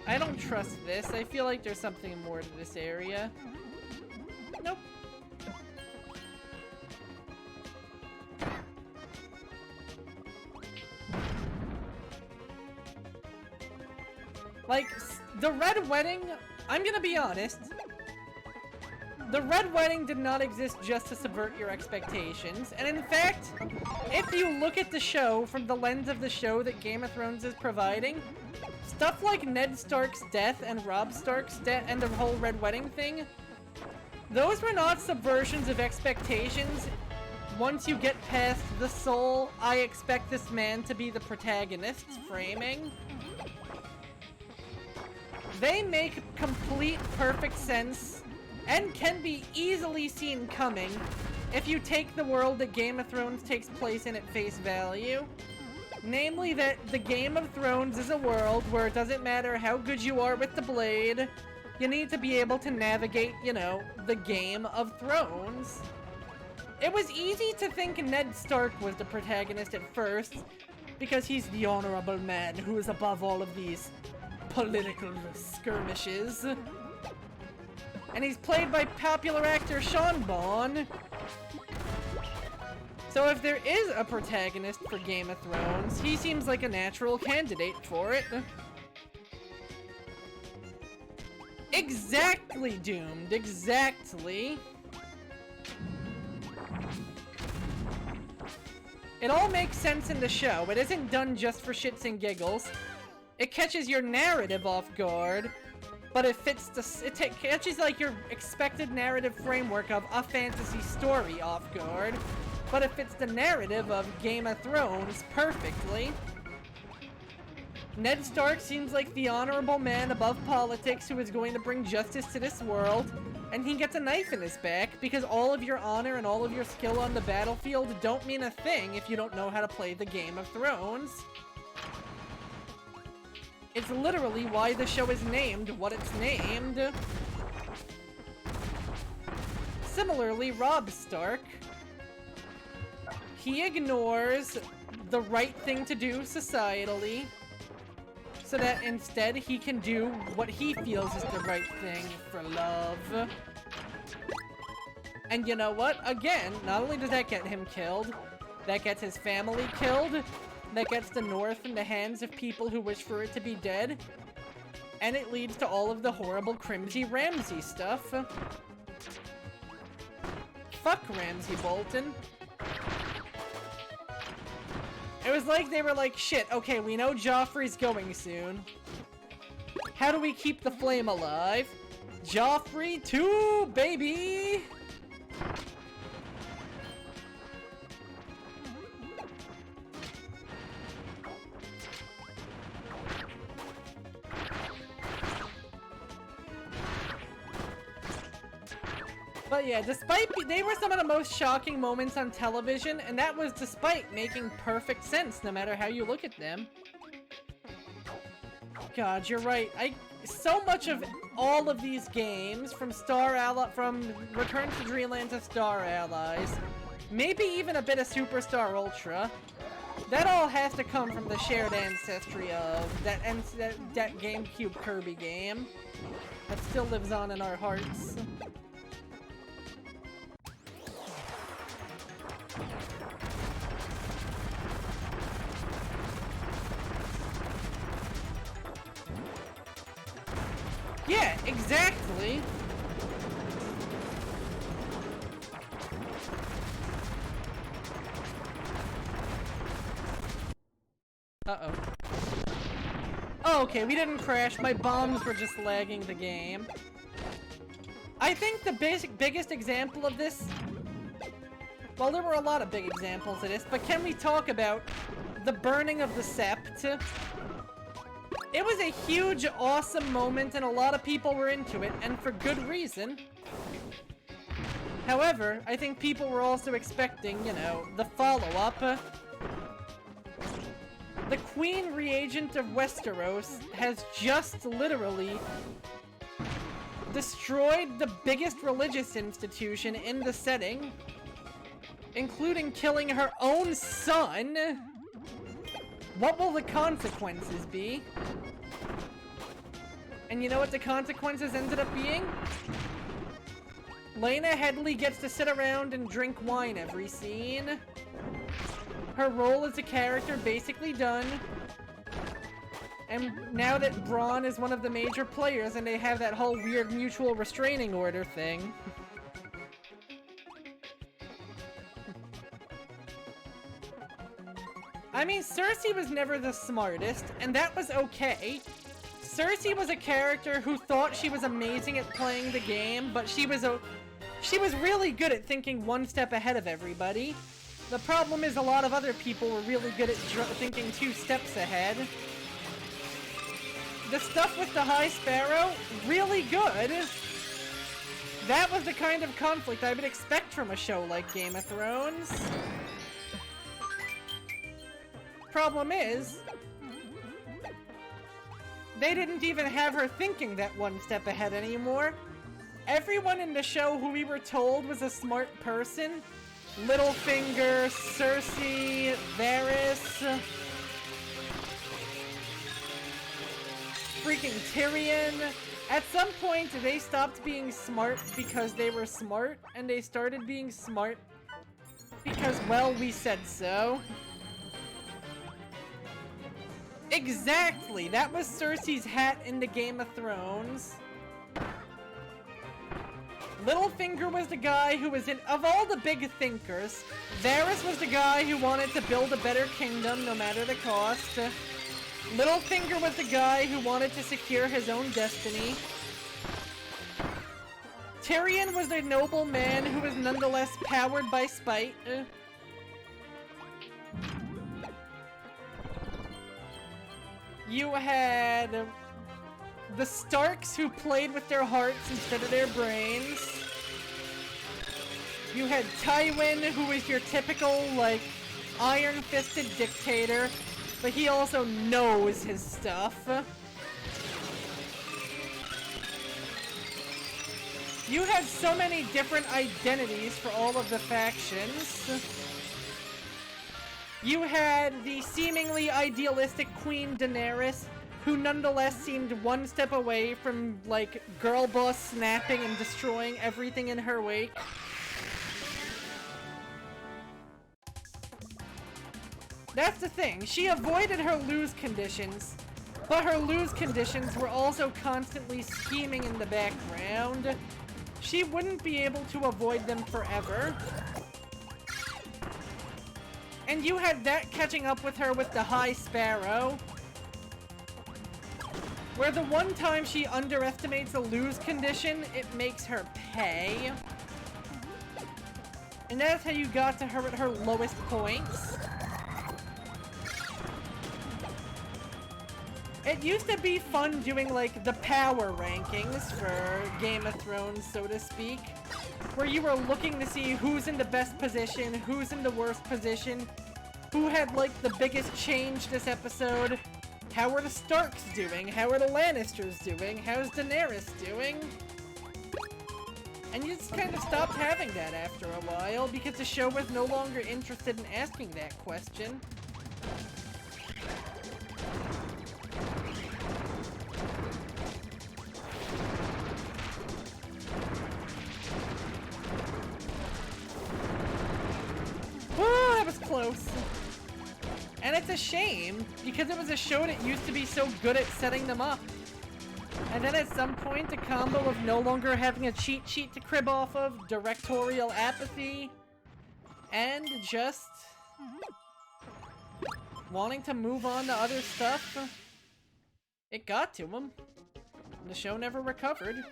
I don't trust this. I feel like there's something more to this area. Nope. Like, the Red Wedding, I'm gonna be honest, the Red Wedding did not exist just to subvert your expectations, and in fact, if you look at the show from the lens of the show that Game of Thrones is providing, stuff like Ned Stark's death and Robb Stark's death and the whole Red Wedding thing, those were not subversions of expectations. Once you get past the sole, I expect this man to be the protagonist's framing. They make complete perfect sense and can be easily seen coming if you take the world that Game of Thrones takes place in at face value. Namely that the Game of Thrones is a world where it doesn't matter how good you are with the blade, you need to be able to navigate, you know, the Game of Thrones. It was easy to think Ned Stark was the protagonist at first, because he's the honorable man who is above all of these political skirmishes. And he's played by popular actor Sean Bond. So if there is a protagonist for Game of Thrones, he seems like a natural candidate for it. Exactly, Doomed. Exactly. It all makes sense in the show. It isn't done just for shits and giggles. It catches your narrative off guard, but it fits the... It catches, like, your expected narrative framework of a fantasy story off guard, but it fits the narrative of Game of Thrones perfectly. Ned Stark seems like the honorable man above politics who is going to bring justice to this world, and he gets a knife in his back because all of your honor and all of your skill on the battlefield don't mean a thing if you don't know how to play the Game of Thrones. It's literally why the show is named what it's named. Similarly, Robb Stark. He ignores the right thing to do societally, so that instead he can do what he feels is the right thing for love. And you know what? Again, not only does that get him killed, that gets his family killed, that gets the North in the hands of people who wish for it to be dead, and it leads to all of the horrible Crimsy Ramsay stuff. Fuck Ramsay Bolton. It was like they were like, shit, okay, we know Joffrey's going soon. How do we keep the flame alive? Joffrey 2, baby! But yeah, they were some of the most shocking moments on television, and that was despite making perfect sense no matter how you look at them. God, you're right. So much of all of these games, from Return to Dreamland to Star Allies, maybe even a bit of Superstar Ultra, that all has to come from the shared ancestry of that GameCube Kirby game that still lives on in our hearts. Yeah, exactly. Uh-oh. Oh, okay, we didn't crash. My bombs were just lagging the game. I think the biggest example of this... Well, there were a lot of big examples of this, but can we talk about the burning of the Sept? It was a huge, awesome moment, and a lot of people were into it, and for good reason. However, I think people were also expecting, you know, the follow-up. The Queen Regent of Westeros has just literally destroyed the biggest religious institution in the setting, including killing her own son. What will the consequences be? And you know what the consequences ended up being? Lena Headey gets to sit around and drink wine every scene. Her role as a character basically done. And now that Bronn is one of the major players and they have that whole weird mutual restraining order thing. I mean, Cersei was never the smartest, and that was okay. Cersei was a character who thought she was amazing at playing the game, but she was really good at thinking one step ahead of everybody. The problem is a lot of other people were really good at thinking 2 steps ahead. The stuff with the High Sparrow, really good. That was the kind of conflict I would expect from a show like Game of Thrones. Problem is, they didn't even have her thinking that one step ahead anymore. Everyone in the show who we were told was a smart person, Littlefinger, Cersei, Varys, freaking Tyrion. At some point, they stopped being smart because they were smart, and they started being smart because, well, we said so. Exactly! That was Cersei's hat in the Game of Thrones. Littlefinger was the guy who was of all the big thinkers, Varys was the guy who wanted to build a better kingdom no matter the cost. Littlefinger was the guy who wanted to secure his own destiny. Tyrion was the noble man who was nonetheless powered by spite. You had the Starks who played with their hearts instead of their brains. You had Tywin, who was your typical, like, iron-fisted dictator, but he also knows his stuff. You had so many different identities for all of the factions. You had the seemingly idealistic Queen Daenerys, who nonetheless seemed one step away from, like, girl boss snapping and destroying everything in her wake. That's the thing, she avoided her lose conditions, but her lose conditions were also constantly scheming in the background. She wouldn't be able to avoid them forever. And you had that catching up with her with the High Sparrow, where the one time she underestimates a lose condition, it makes her pay. And that's how you got to her at her lowest points. It used to be fun doing, like, the power rankings for Game of Thrones, so to speak, where you were looking to see who's in the best position, who's in the worst position, who had, like, the biggest change this episode, how are the Starks doing, how are the Lannisters doing, how's Daenerys doing? And you just kind of stopped having that after a while, because the show was no longer interested in asking that question. Oh, that was close. And it's a shame, because it was a show that used to be so good at setting them up. And then at some point, the combo of no longer having a cheat sheet to crib off of, directorial apathy, and just wanting to move on to other stuff, it got to him. The show never recovered.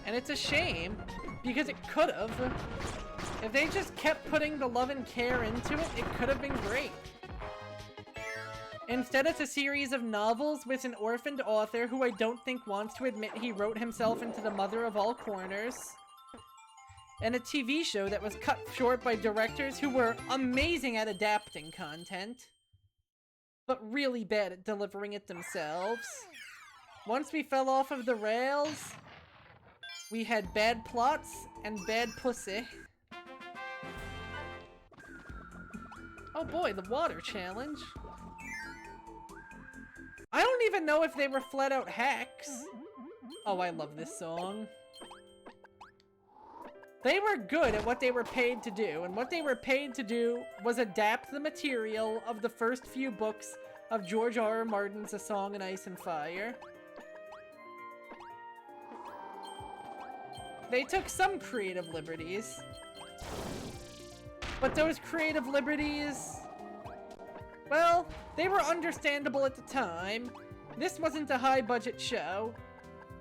And it's a shame, because it could've. If they just kept putting the love and care into it, it could've been great. Instead, it's a series of novels with an orphaned author who I don't think wants to admit he wrote himself into the mother of all corners. And a TV show that was cut short by directors who were amazing at adapting content, but really bad at delivering it themselves. Once we fell off of the rails, we had bad plots and bad pussy. Oh boy, the water challenge. I don't even know if they were flat out hacks. Oh, I love this song. They were good at what they were paid to do, and what they were paid to do was adapt the material of the first few books of George R.R. Martin's A Song in Ice and Fire. They took some creative liberties, but those creative liberties, well, they were understandable at the time. This wasn't a high-budget show.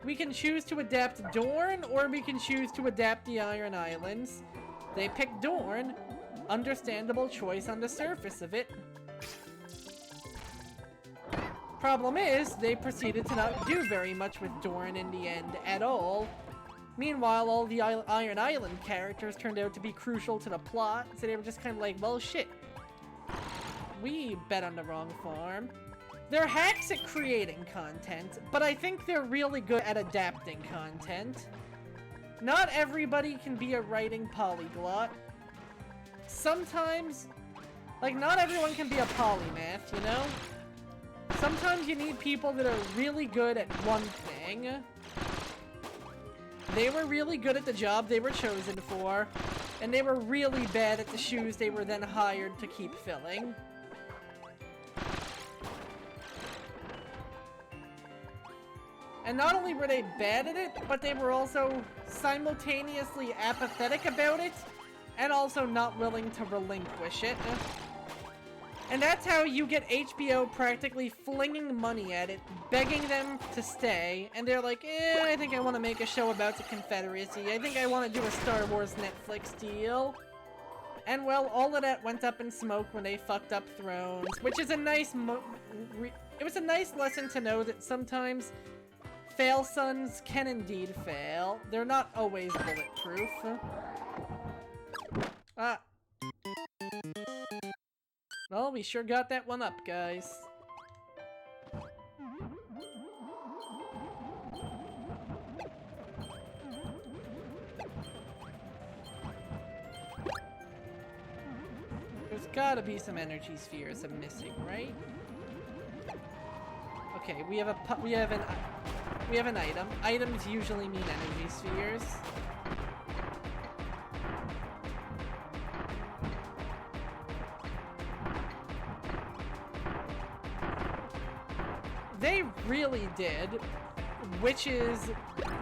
We can choose to adapt Dorne, or we can choose to adapt the Iron Islands. They picked Dorne. Understandable choice on the surface of it. Problem is, they proceeded to not do very much with Dorne in the end at all. Meanwhile, all the Iron Island characters turned out to be crucial to the plot, so they were just kind of like, well, shit. We bet on the wrong farm. They're hacks at creating content, but I think they're really good at adapting content. Not everybody can be a writing polyglot. Sometimes, like, not everyone can be a polymath, you know? Sometimes you need people that are really good at one thing. They were really good at the job they were chosen for, and they were really bad at the shoes they were then hired to keep filling. And not only were they bad at it, but they were also simultaneously apathetic about it, and also not willing to relinquish it. And that's how you get HBO practically flinging money at it, begging them to stay, and they're like, I think I want to make a show about the Confederacy, I think I want to do a Star Wars Netflix deal. And well, all of that went up in smoke when they fucked up Thrones, which is a nice it was a nice lesson to know that sometimes fail sons can indeed fail. They're not always bulletproof. Well, we sure got that one up, guys. There's gotta be some energy spheres I'm missing, right? Okay, we have an item. Items usually mean energy spheres. They really did, which is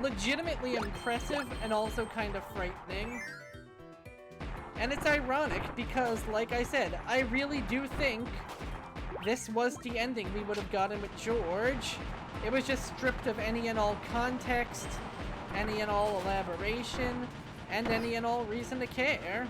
legitimately impressive and also kind of frightening. And it's ironic because, like I said, I really do think this was the ending we would have gotten with George. It was just stripped of any and all context, any and all elaboration, and any and all reason to care.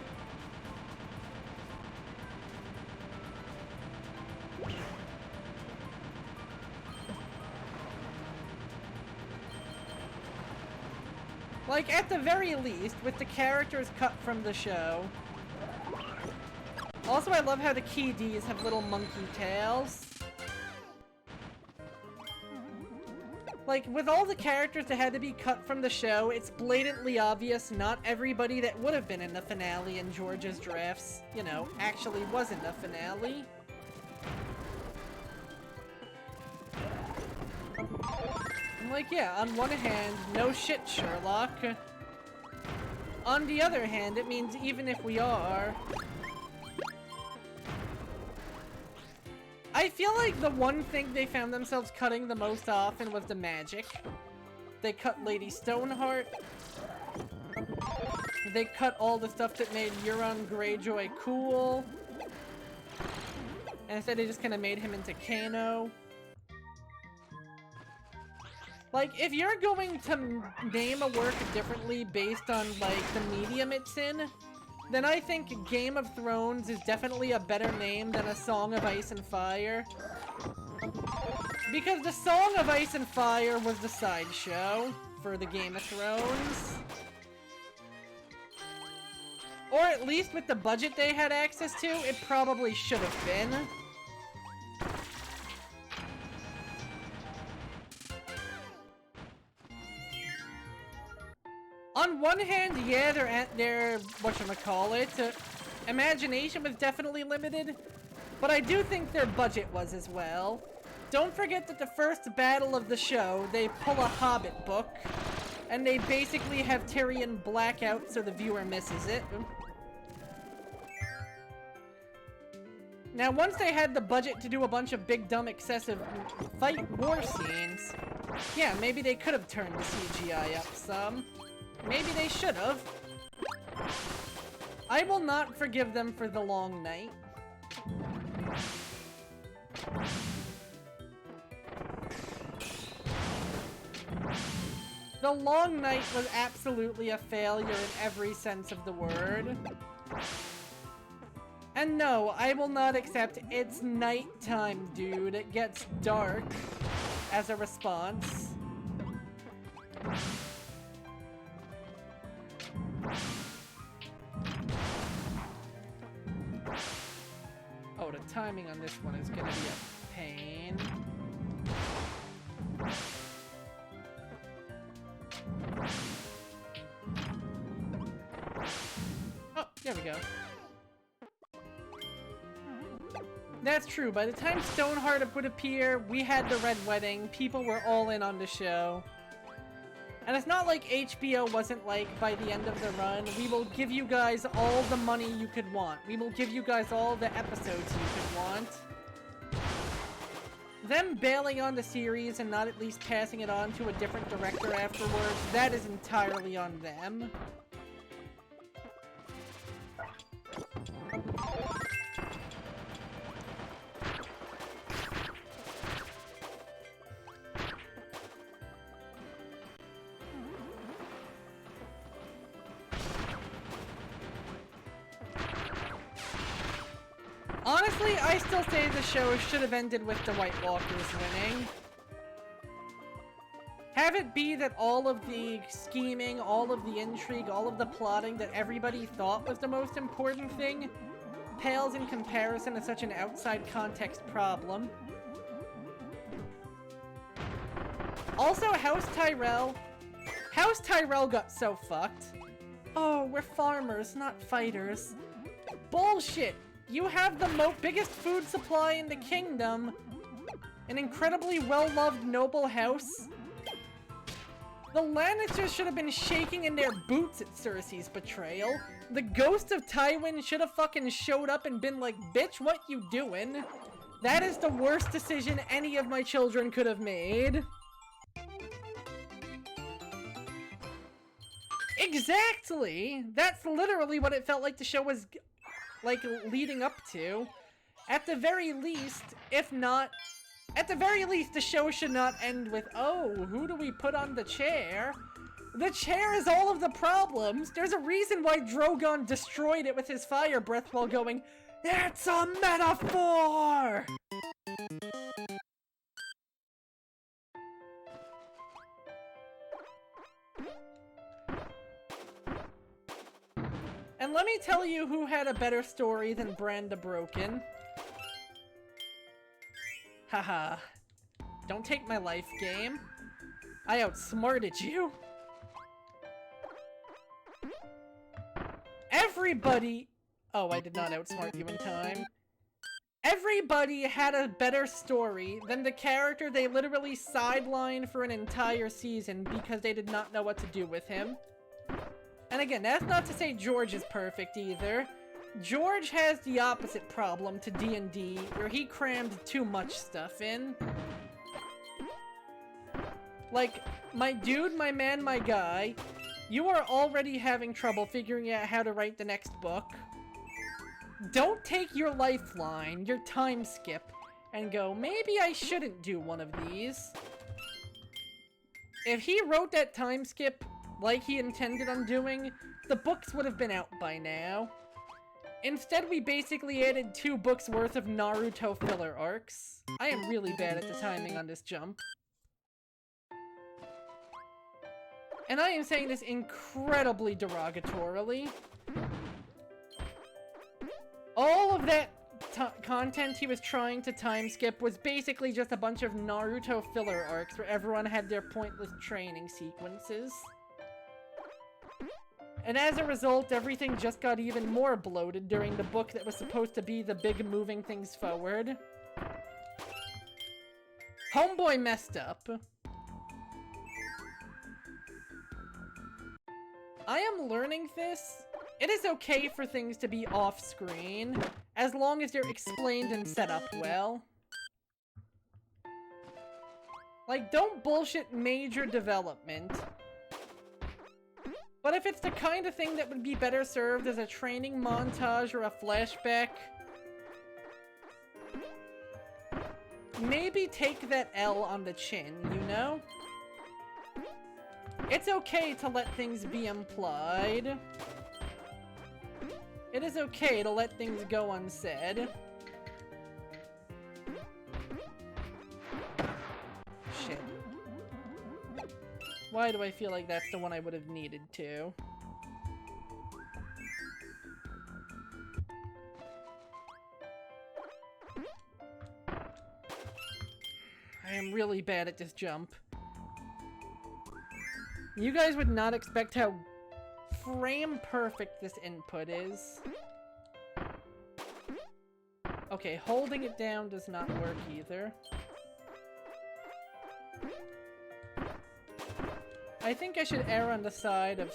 Like, at the very least, with the characters cut from the show. Also, I love how the Key Ds have little monkey tails. Like, with all the characters that had to be cut from the show, it's blatantly obvious not everybody that would have been in the finale in George's drafts, you know, actually was in the finale. Like, yeah, on one hand, no shit, Sherlock. On the other hand, it means even if we are... I feel like the one thing they found themselves cutting the most often was the magic. They cut Lady Stoneheart. They cut all the stuff that made Euron Greyjoy cool. And instead they just kind of made him into Kano. Like, if you're going to name a work differently based on, like, the medium it's in, then I think Game of Thrones is definitely a better name than A Song of Ice and Fire. Because the Song of Ice and Fire was the sideshow for the Game of Thrones. Or at least with the budget they had access to, it probably should have been. On one hand, yeah, their whatchamacallit, imagination was definitely limited, but I do think their budget was as well. Don't forget that the first battle of the show, they pull a Hobbit book, and they basically have Tyrion black out so the viewer misses it. Now, once they had the budget to do a bunch of big, dumb, excessive fight war scenes, yeah, maybe they could have turned the CGI up some. Maybe they should have. I will not forgive them for the long night. The long night was absolutely a failure in every sense of the word. And no, I will not accept "it's nighttime, dude, it gets dark" as a response. timing on this one is gonna be a pain. Oh, there we go. That's true. By the time Stoneheart would appear, we had the Red Wedding. People were all in on the show. And it's not like HBO wasn't like, by the end of the run, we will give you guys all the money you could want. We will give you guys all the episodes you could want. Them bailing on the series and not at least passing it on to a different director afterwards, that is entirely on them. Honestly, I still say the show should have ended with the White Walkers winning. Have it be that all of the scheming, all of the intrigue, all of the plotting that everybody thought was the most important thing pales in comparison to such an outside context problem. Also, House Tyrell got so fucked. Oh, we're farmers, not fighters. Bullshit! You have the biggest food supply in the kingdom. An incredibly well-loved noble house. The Lannisters should have been shaking in their boots at Cersei's betrayal. The ghost of Tywin should have fucking showed up and been like, bitch, what you doing? That is the worst decision any of my children could have made. Exactly! That's literally what it felt like the show was, like, leading up to. At the very least, if not... At the very least, the show should not end with, oh, who do we put on the chair? The chair is all of the problems! There's a reason why Drogon destroyed it with his fire breath while going, it's a metaphor! And let me tell you who had a better story than Bran the Broken. Haha. Don't take my life, game. I outsmarted you. Everybody... Oh, I did not outsmart you in time. Everybody had a better story than the character they literally sidelined for an entire season because they did not know what to do with him. And again, that's not to say George is perfect either. George has the opposite problem to D&D, where he crammed too much stuff in. Like, my dude, my man, my guy, you are already having trouble figuring out how to write the next book. Don't take your lifeline, your time skip, and go, maybe I shouldn't do one of these. If he wrote that time skip like he intended on doing, the books would have been out by now. Instead, we basically added 2 books worth of Naruto filler arcs. I am really bad at the timing on this jump. And I am saying this incredibly derogatorily. All of that content he was trying to time skip was basically just a bunch of Naruto filler arcs where everyone had their pointless training sequences. And as a result, everything just got even more bloated during the book that was supposed to be the big moving things forward. Homeboy messed up. I am learning this. It is okay for things to be off-screen, as long as they're explained and set up well. Like, don't bullshit major development. But if it's the kind of thing that would be better served as a training montage or a flashback, maybe take that L on the chin, you know? It's okay to let things be implied. It is okay to let things go unsaid. Shit. Why do I feel like that's the one I would have needed to? I am really bad at this jump. You guys would not expect how frame perfect this input is. Okay, holding it down does not work either. I think I should err on the side of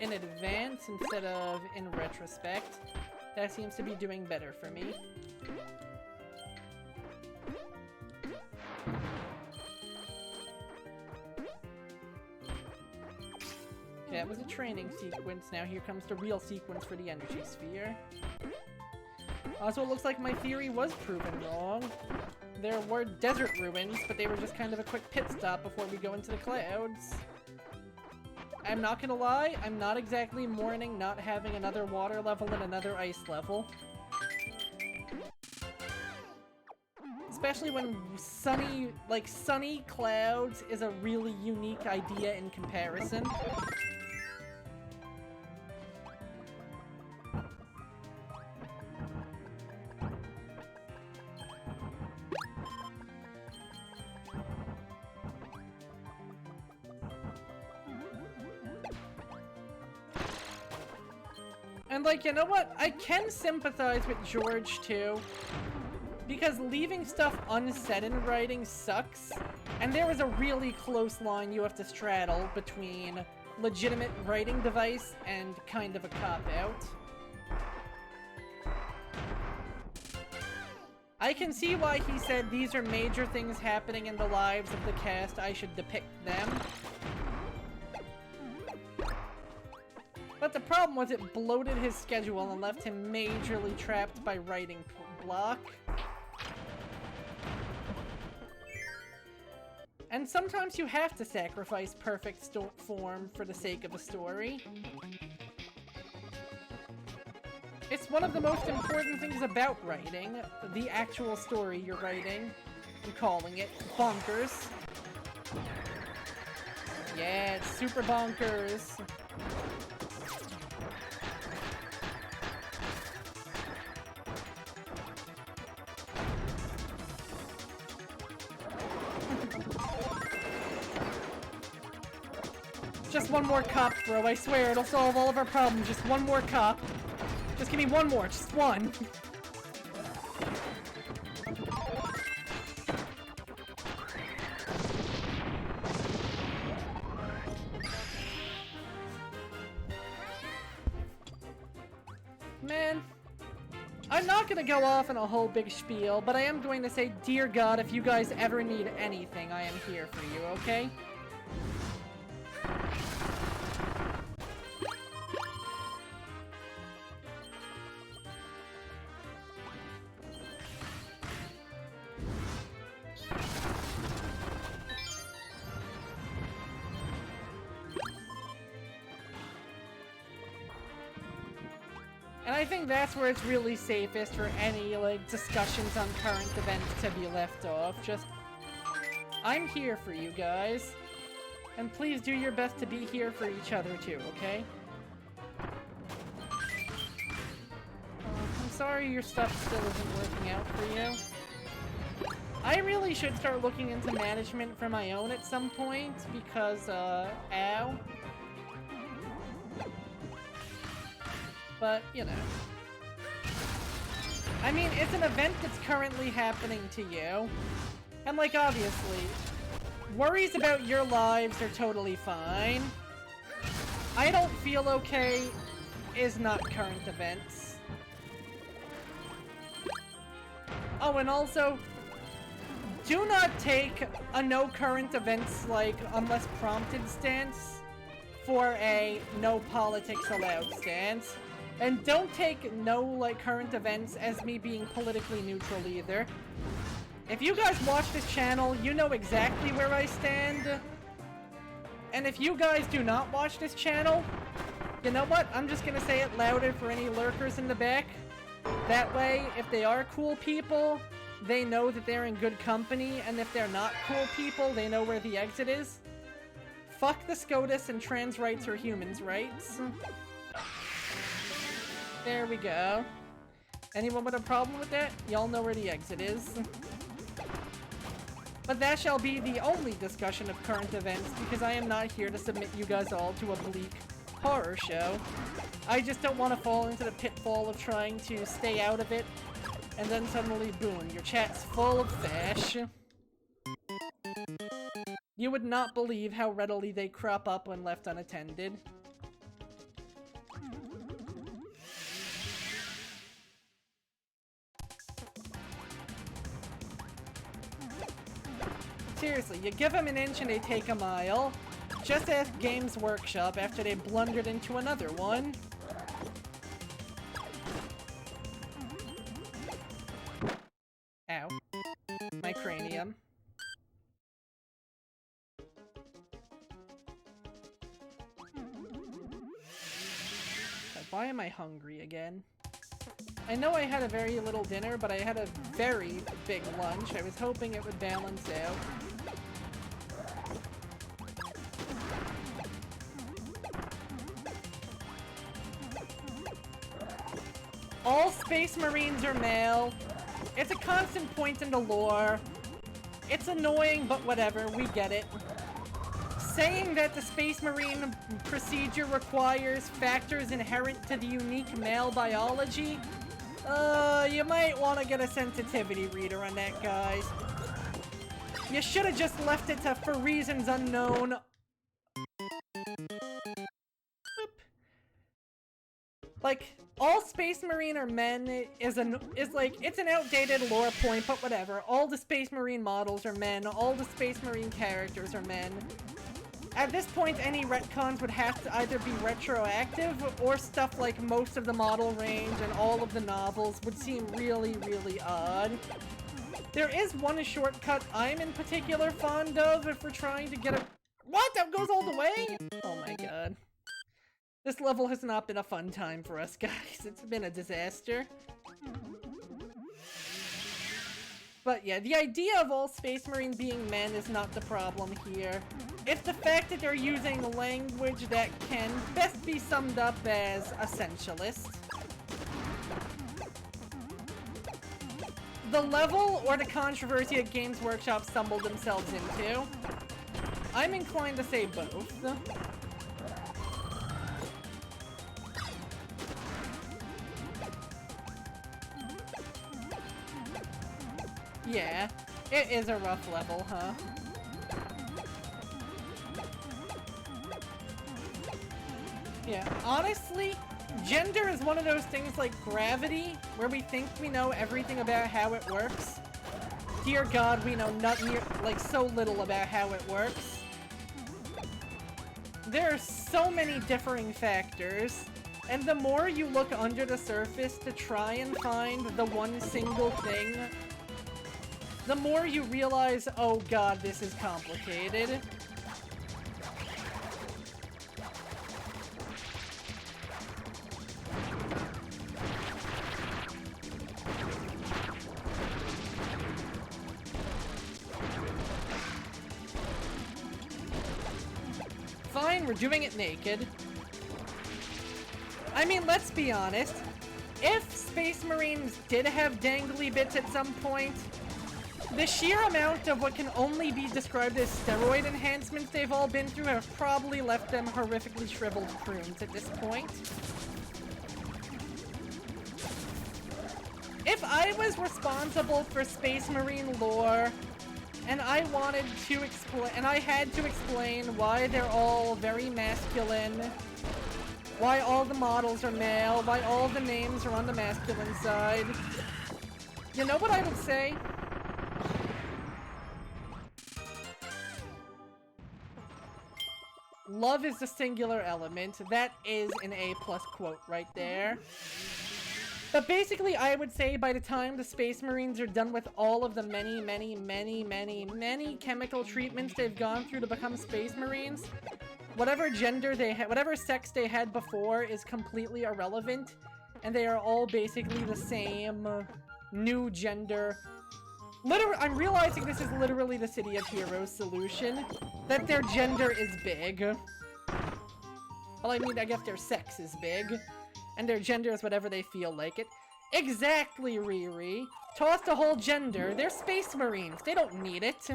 in advance instead of in retrospect. That seems to be doing better for me. Okay, that was a training sequence. Now here comes the real sequence for the energy sphere. Also, it looks like my theory was proven wrong. There were desert ruins, but they were just kind of a quick pit stop before we go into the clouds. I'm not gonna lie, I'm not exactly mourning not having another water level and another ice level. Especially when sunny clouds is a really unique idea in comparison. And like, you know what? I can sympathize with George too. Because leaving stuff unsaid in writing sucks. And there is a really close line you have to straddle between legitimate writing device and kind of a cop-out. I can see why he said these are major things happening in the lives of the cast, I should depict them. But the problem was it bloated his schedule and left him majorly trapped by writing block. And sometimes you have to sacrifice perfect form for the sake of a story. It's one of the most important things about writing, the actual story you're writing. I'm calling it bonkers. Yeah, it's super bonkers. Just one more cup, bro. I swear it'll solve all of our problems. Just one more cup. Just give me one more. Just one. Man, I'm not gonna go off on a whole big spiel, but I am going to say, dear God, if you guys ever need anything, I am here for you, okay? And I think that's where it's really safest for any, like, discussions on current events to be left off. Just, I'm here for you guys. And please do your best to be here for each other too, okay? I'm sorry your stuff still isn't working out for you. I really should start looking into management for my own at some point, because, ow. But, you know. I mean, it's an event that's currently happening to you. And, like, obviously, worries about your lives are totally fine. I don't feel okay is not current events. Oh, and also, do not take a no current events, like, unless prompted stance for a no politics allowed stance. And don't take no, like, current events as me being politically neutral either. If you guys watch this channel, you know exactly where I stand. And if you guys do not watch this channel, you know what? I'm just gonna say it louder for any lurkers in the back. That way, if they are cool people, they know that they're in good company, and if they're not cool people, they know where the exit is. Fuck the SCOTUS and trans rights are humans' rights. There we go. Anyone with a problem with that? Y'all know where the exit is. But that shall be the only discussion of current events, because I am not here to submit you guys all to a bleak horror show. I just don't want to fall into the pitfall of trying to stay out of it, and then suddenly, boom, your chat's full of fash. You would not believe how readily they crop up when left unattended. Seriously, you give them an inch and they take a mile. Just ask Games Workshop after they blundered into another one. Ow. My cranium. Why am I hungry again? I know I had a very little dinner, but I had a very big lunch. I was hoping it would balance out. All Space Marines are male. It's a constant point in the lore. It's annoying, but whatever, we get it. Saying that the Space Marine procedure requires factors inherent to the unique male biology, you might want to get a sensitivity reader on that, guys. You should have just left it to for reasons unknown. Boop. Like, all Space Marine are men is like, it's an outdated lore point, but whatever. All the Space Marine models are men, all the Space Marine characters are men. At this point, any retcons would have to either be retroactive, or stuff like most of the model range and all of the novels would seem really, really odd. There is one shortcut I'm in particular fond of if we're trying to get a— What? That goes all the way? Oh my god. This level has not been a fun time for us, guys. It's been a disaster. But yeah, the idea of all Space Marine being men is not the problem here. It's the fact that they're using language that can best be summed up as essentialist. The level or the controversy that Games Workshop stumbled themselves into, I'm inclined to say both. Yeah, it is a rough level, huh? Yeah, honestly, gender is one of those things like gravity, where we think we know everything about how it works. Dear God, we know like so little about how it works. There are so many differing factors, and the more you look under the surface to try and find the one single thing, the more you realize, oh god, this is complicated. Fine, we're doing it naked. I mean, let's be honest. If Space Marines did have dangly bits at some point, the sheer amount of what can only be described as steroid enhancements they've all been through have probably left them horrifically shriveled prunes at this point. If I was responsible for Space Marine lore, and I wanted to explain, and I had to explain why they're all very masculine, why all the models are male, why all the names are on the masculine side, you know what I would say? Love is the singular element. That is an A+ quote right there. But basically, I would say by the time the Space Marines are done with all of the many chemical treatments they've gone through to become Space Marines, whatever gender they had, whatever sex they had before is completely irrelevant, and they are all basically the same new gender. I'm realizing this is literally the City of Heroes solution, that their gender is big. Well, I mean, I guess their sex is big, and their gender is whatever they feel like it. Exactly, Riri. Toss the whole gender. They're Space Marines. They don't need it.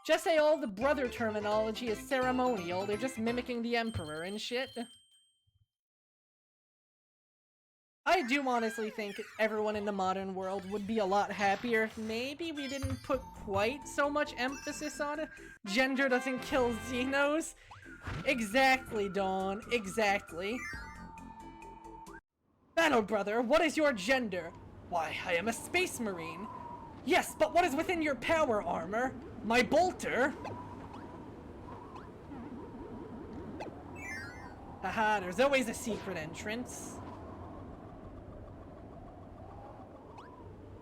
Just say all the brother terminology is ceremonial, they're just mimicking the Emperor and shit. I do honestly think everyone in the modern world would be a lot happier if maybe we didn't put quite so much emphasis on it. Gender doesn't kill Xenos. Exactly, Dawn. Exactly. Battle Brother, what is your gender? Why, I am a space marine. Yes, but what is within your power armor? My bolter? Haha, there's always a secret entrance.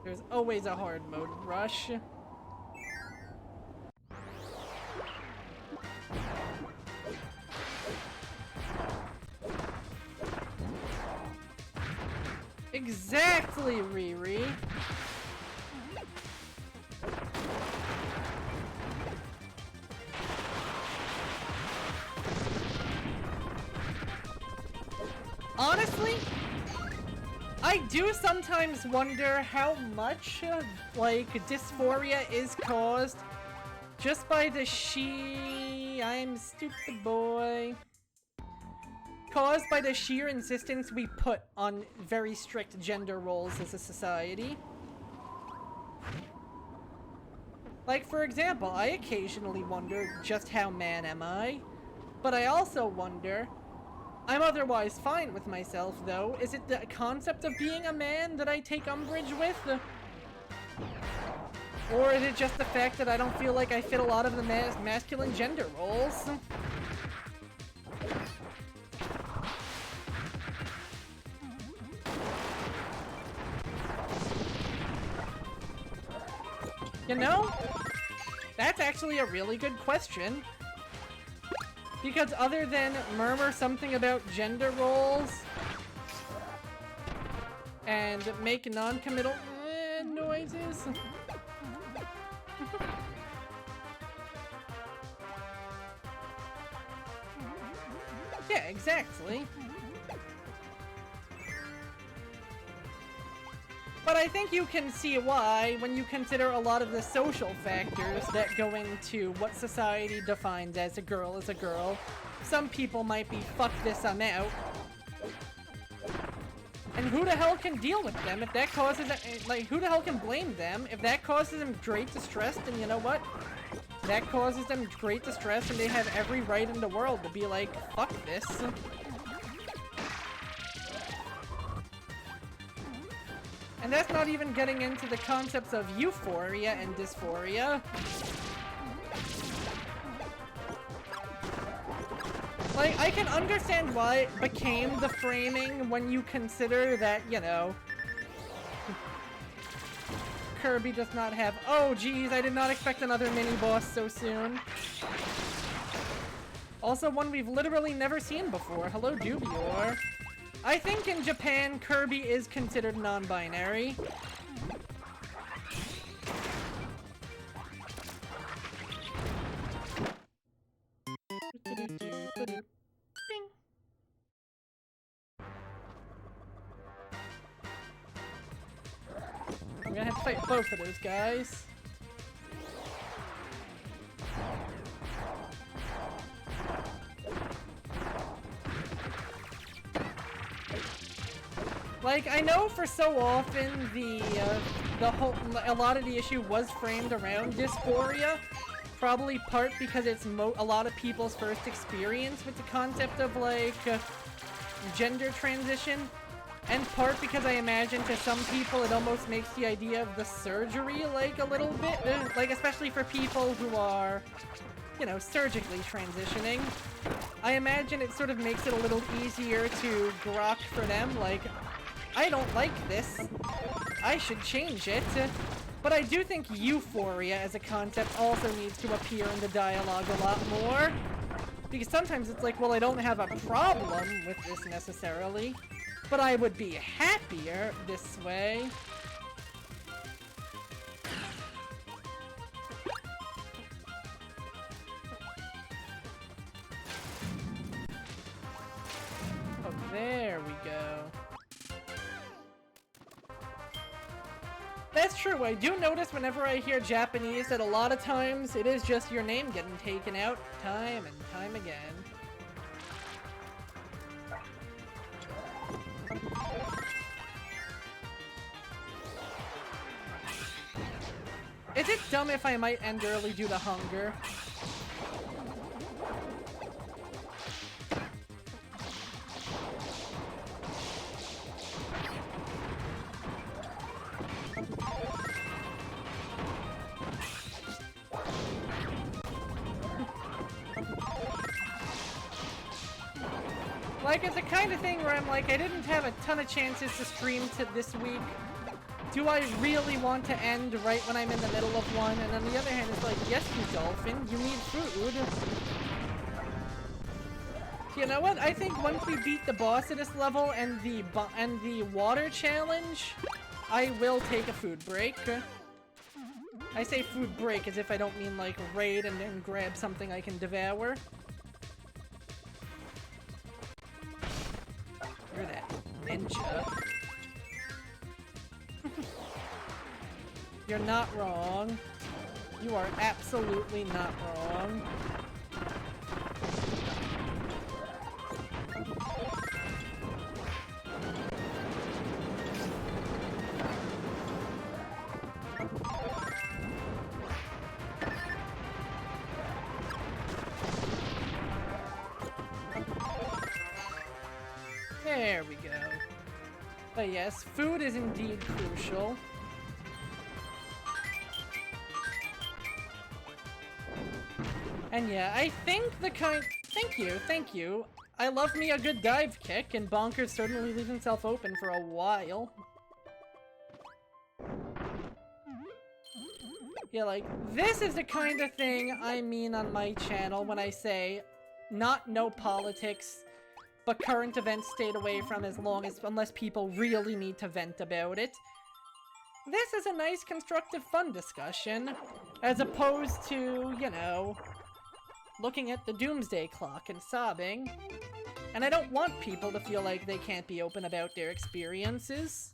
There's always a hard mode rush. Exactly, Riri. Honestly, I do sometimes wonder how much, like, dysphoria is caused just by the I'm stupid boy. Caused by the sheer insistence we put on very strict gender roles as a society. Like, for example, I occasionally wonder just how man am I? But I also wonder, I'm otherwise fine with myself, though. Is it the concept of being a man that I take umbrage with? Or is it just the fact that I don't feel like I fit a lot of the masculine gender roles? You know, that's actually a really good question. Because other than murmur something about gender roles and make non-committal noises. Yeah, exactly. But I think you can see why when you consider a lot of the social factors that go into what society defines as a girl is a girl. Some people might be, fuck this, I'm out. And who the hell can deal with them if that causes, like, who the hell can blame them if that causes them great distress? Then you know what? That causes them great distress and they have every right in the world to be like, fuck this. And that's not even getting into the concepts of euphoria and dysphoria. Like, I can understand why it became the framing when you consider that, you know, Kirby does not have— oh geez, I did not expect another mini-boss so soon. Also one we've literally never seen before. Hello, Dubior. I think in Japan, Kirby is considered non-binary. I'm gonna have to fight both of those guys. Like, I know for so often a lot of the issue was framed around dysphoria, probably part because it's a lot of people's first experience with the concept of, like, gender transition, and part because I imagine to some people it almost makes the idea of the surgery, like, a little bit, like, especially for people who are, you know, surgically transitioning. I imagine it sort of makes it a little easier to grok for them, like, I don't like this. I should change it. But I do think euphoria as a concept also needs to appear in the dialogue a lot more. Because sometimes it's like, well, I don't have a problem with this necessarily, but I would be happier this way. Oh, there we go. That's true. I do notice whenever I hear Japanese that a lot of times it is just your name getting taken out time and time again. Is it dumb if I might end early due to hunger? Like, it's the kind of thing where I'm like, I didn't have a ton of chances to stream this week. Do I really want to end right when I'm in the middle of one? And on the other hand, it's like, yes, you dolphin, you need food. You know what? I think once we beat the boss of this level and the water challenge, I will take a food break. I say food break as if I don't mean like raid and then grab something I can devour. You're that ninja. You're not wrong. You are absolutely not wrong. There we go. But yes, food is indeed crucial. And yeah, I think the kind- thank you. I love me a good dive kick, and Bonkers certainly leaves himself open for a while. Yeah, like, this is the kind of thing I mean on my channel when I say, not no politics, but current events stayed away from unless people really need to vent about it. This is a nice, constructive, fun discussion, as opposed to, you know, looking at the doomsday clock and sobbing. And I don't want people to feel like they can't be open about their experiences.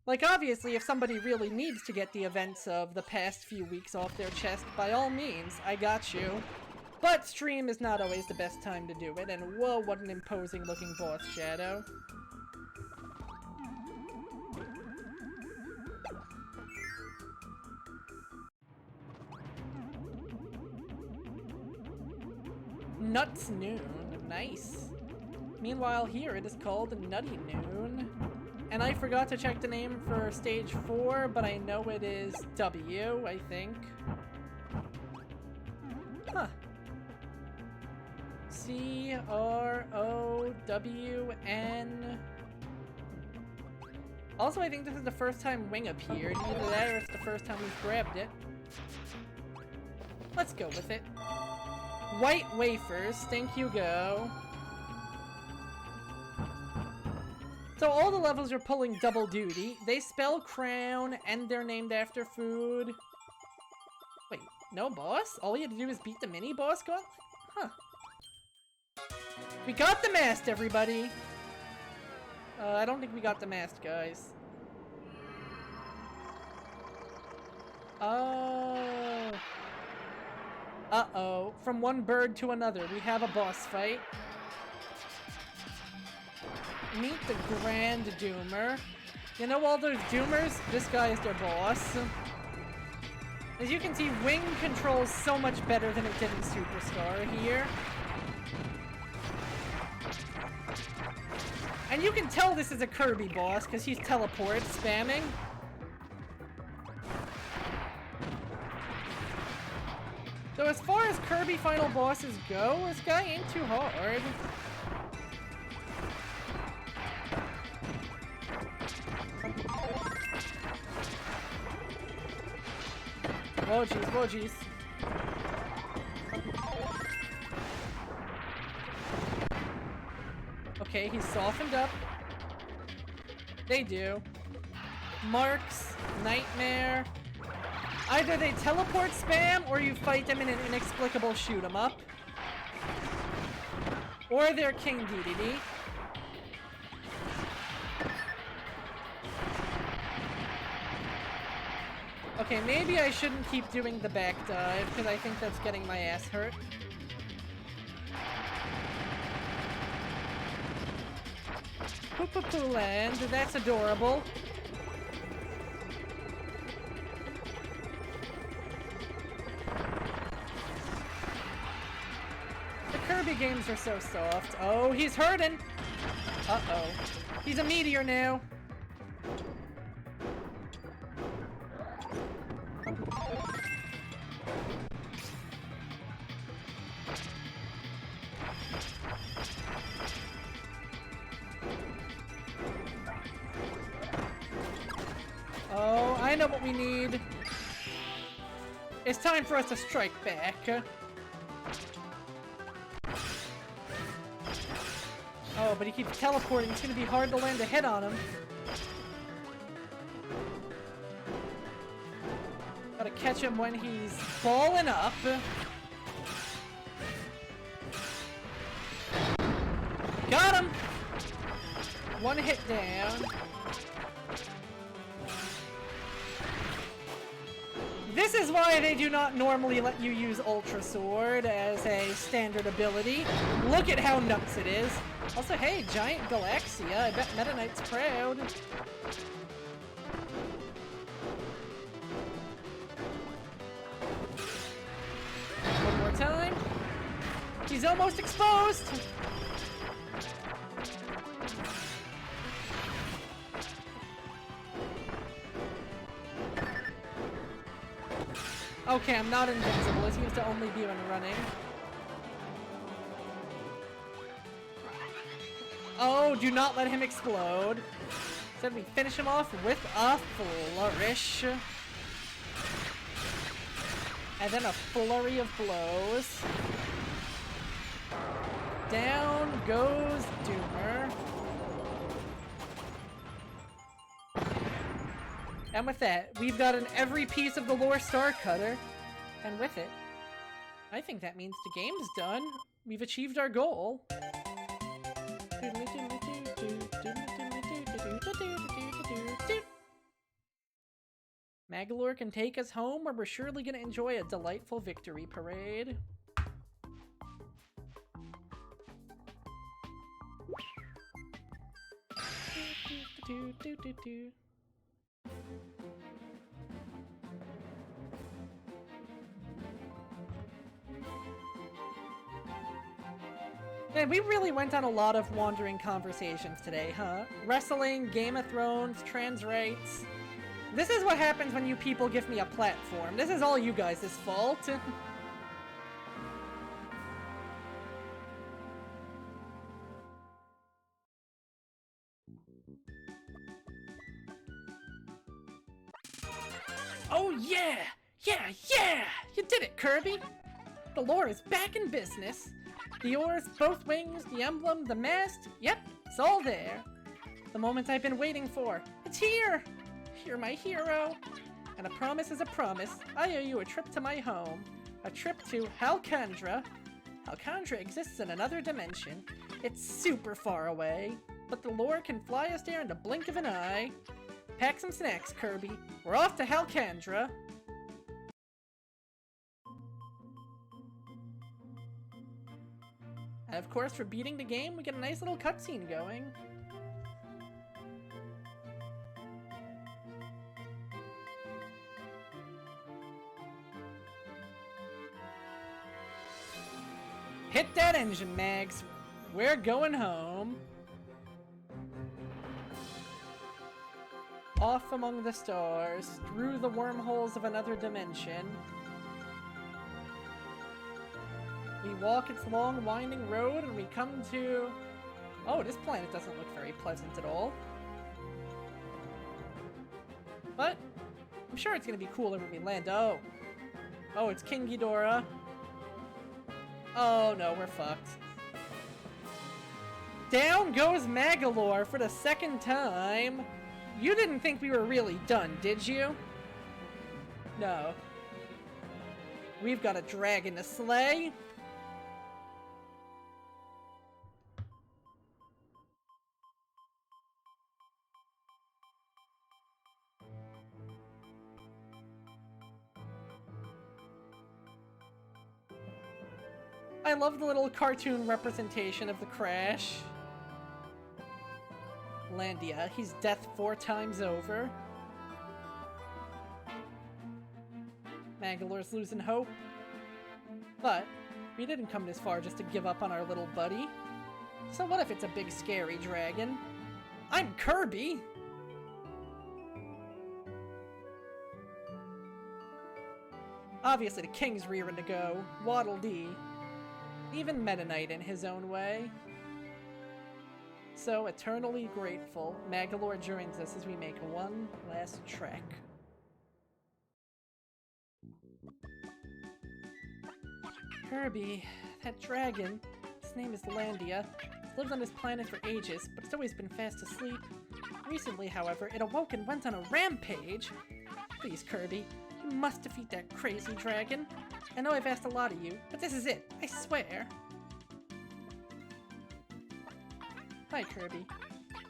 Like, obviously, if somebody really needs to get the events of the past few weeks off their chest, by all means, I got you. But stream is not always the best time to do it, and whoa, what an imposing looking boss shadow. Nuts Noon. Nice. Meanwhile, here it is called Nutty Noon. And I forgot to check the name for stage 4, but I know it is W, I think. Huh. C-R-O-W-N. Also, I think this is the first time Wing appeared. Either that or it's the first time we've grabbed it. Let's go with it. White wafers, thank you, go. So all the levels are pulling double duty. They spell crown, and they're named after food. Wait, no boss? All you had to do is beat the mini-boss gauntlet? Huh. We got the mast, everybody! I don't think we got the mast, guys. Oh. Uh-oh. From one bird to another, we have a boss fight. Meet the Grand Doomer. You know all those Doomers? This guy is their boss. As you can see, Wing controls so much better than it did in Superstar here. And you can tell this is a Kirby boss, because he's teleport spamming. So as far as Kirby final bosses go, this guy ain't too hard. Oh jeez, oh jeez. Okay, he's softened up. They do. Marks, Nightmare. Either they teleport spam, or you fight them in an inexplicable shoot 'em up. Or they're King Dedede. Okay, maybe I shouldn't keep doing the back dive, because I think that's getting my ass hurt. Poo-poo-poo land, that's adorable. The Kirby games are so soft. Oh, he's hurting! Uh-oh. He's a meteor now. Oh, I know what we need. It's time for us to strike back. Oh, but he keeps teleporting. It's gonna be hard to land a hit on him. Gotta catch him when he's balling up. Got him! One hit down. This is why they do not normally let you use Ultra Sword as a standard ability. Look at how nuts it is. Also, hey, giant Galaxia. I bet Meta Knight's proud. One more time. He's almost exposed. Okay, I'm not invincible. It seems to only be when running. Oh, do not let him explode. Instead, we finish him off with a flourish. And then a flurry of blows. Down goes Doomer. And with that, we've gotten every piece of the Lor Starcutter. And with it, I think that means the game's done. We've achieved our goal. Magolor can take us home, where we're surely going to enjoy a delightful victory parade. Man, we really went on a lot of wandering conversations today, huh? Wrestling, Game of Thrones, trans rights. This is what happens when you people give me a platform. This is all you guys' fault. Oh yeah! Yeah, yeah! You did it, Kirby! The lore is back in business. The oars, both wings, the emblem, the mast, yep, it's all there. The moment I've been waiting for. It's here! You're my hero. And a promise is a promise. I owe you a trip to my home. A trip to Halcandra. Halcandra exists in another dimension. It's super far away. But the lore can fly us there in the blink of an eye. Pack some snacks, Kirby. We're off to Halcandra. And of course, for beating the game, we get a nice little cutscene going. Hit that engine, Mags. We're going home. Off among the stars, through the wormholes of another dimension. We walk its long, winding road, and we come to... Oh, this planet doesn't look very pleasant at all. But I'm sure it's gonna be cooler when we land. Oh. Oh, it's King Ghidorah. Oh no, we're fucked. Down goes Magolor for the second time. You didn't think we were really done, did you? No. We've got a dragon to slay. I love the little cartoon representation of the crash. Landia, he's death 4 times over. Magolor's losing hope. But we didn't come this far just to give up on our little buddy. So what if it's a big scary dragon? I'm Kirby! Obviously the king's rearing to go. Waddle Dee. Even Meta Knight in his own way. So, eternally grateful, Magolor joins us as we make one last trek. Kirby, that dragon, his name is Landia. It's lived on this planet for ages, but it's always been fast asleep. Recently, however, it awoke and went on a rampage. Please, Kirby, you must defeat that crazy dragon. I know I've asked a lot of you, but this is it, I swear. Hi, Kirby.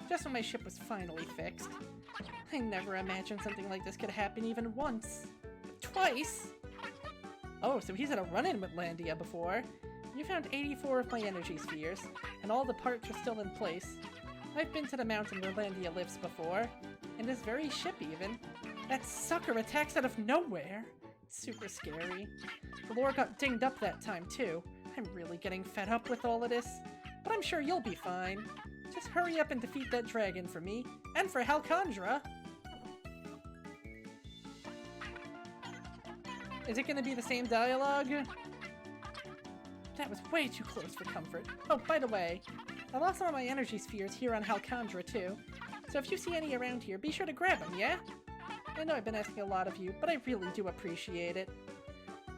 Just when my ship was finally fixed. I never imagined something like this could happen even once. But twice! Oh, so he's had a run-in with Landia before. You found 84 of my energy spheres, and all the parts are still in place. I've been to the mountain where Landia lives before, and this very ship even. That sucker attacks out of nowhere! Super scary. The lore got dinged up that time too. I'm really getting fed up with all of this. But I'm sure you'll be fine. Just hurry up and defeat that dragon for me, and for Halcondra! Is it gonna be the same dialogue? That was way too close for comfort. Oh, by the way, I lost some of my energy spheres here on Halcondra too. So if you see any around here, be sure to grab them, yeah? I know I've been asking a lot of you, but I really do appreciate it.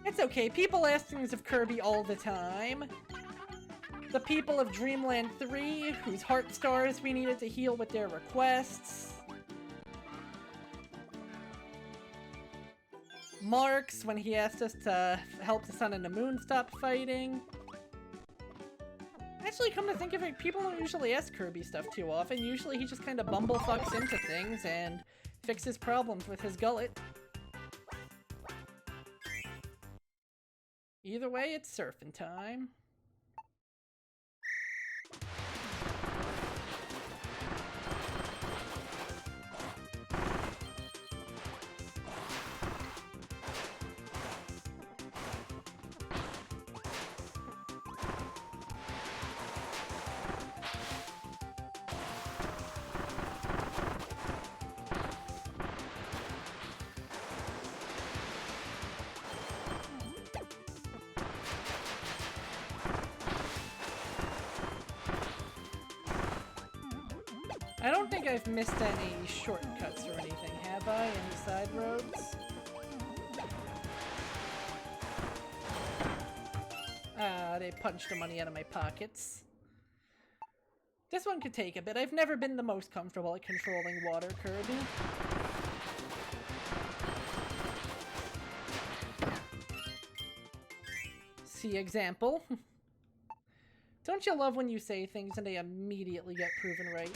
It's okay, people ask things of Kirby all the time. The people of Dreamland 3, whose heart stars we needed to heal with their requests. Marks, when he asked us to help the Sun and the Moon stop fighting. Actually, come to think of it, people don't usually ask Kirby stuff too often. Usually he just kind of bumblefucks into things and fixes problems with his gullet. Either way, it's surfing time. I don't think I've missed any shortcuts or anything, have I? Any side roads? Ah, they punched the money out of my pockets. This one could take a bit. I've never been the most comfortable at controlling water, Kirby. See example? Don't you love when you say things and they immediately get proven right?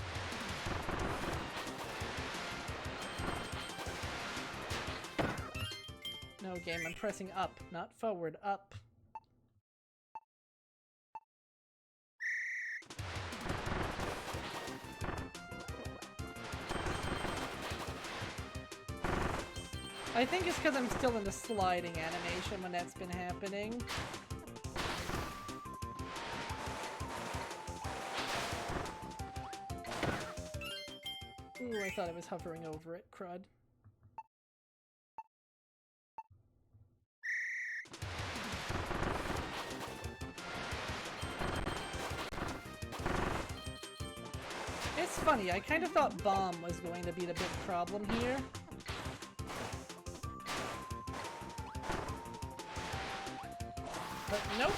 No, game, I'm pressing up, not forward, up. I think it's because I'm still in the sliding animation when that's been happening. Ooh, I thought I was hovering over it, crud. It's funny, I kind of thought bomb was going to be the big problem here. But nope.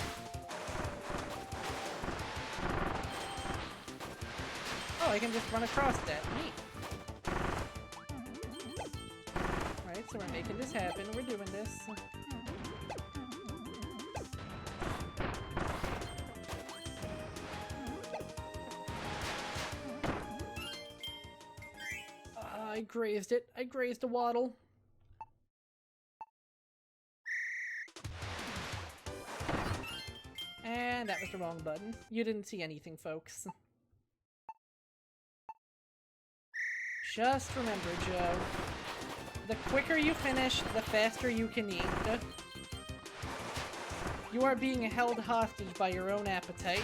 Oh, I can just run across that. Neat. Alright, so we're making this happen. We're doing this. I grazed it. I grazed a waddle. the wrong button. You didn't see anything, folks. Just remember, Joe, the quicker you finish, the faster you can eat. You are being held hostage by your own appetite.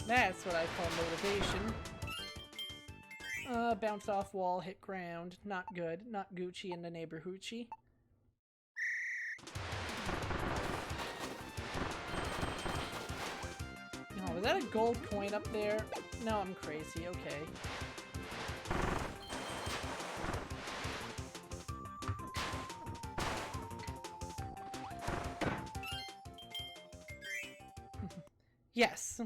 That's what I call motivation. Bounce off wall, hit ground. Not good. Not Gucci in the neighborhoochie. Oh, was that a gold coin up there? No, I'm crazy. Okay. Yes.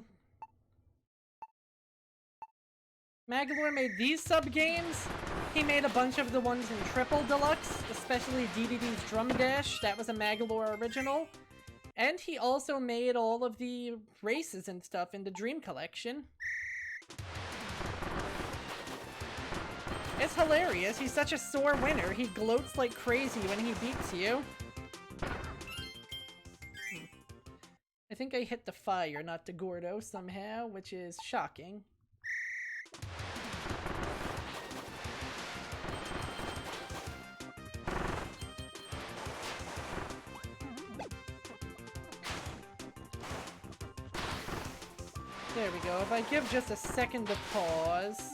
Magalore made these sub-games. He made a bunch of the ones in Triple Deluxe, especially DDD's Drum Dash. That was a Magalore original. And he also made all of the races and stuff in the Dream Collection. It's hilarious. He's such a sore winner. He gloats like crazy when he beats you. I think I hit the fire, not the Gordo, somehow, which is shocking. There we go. If I give just a second to pause...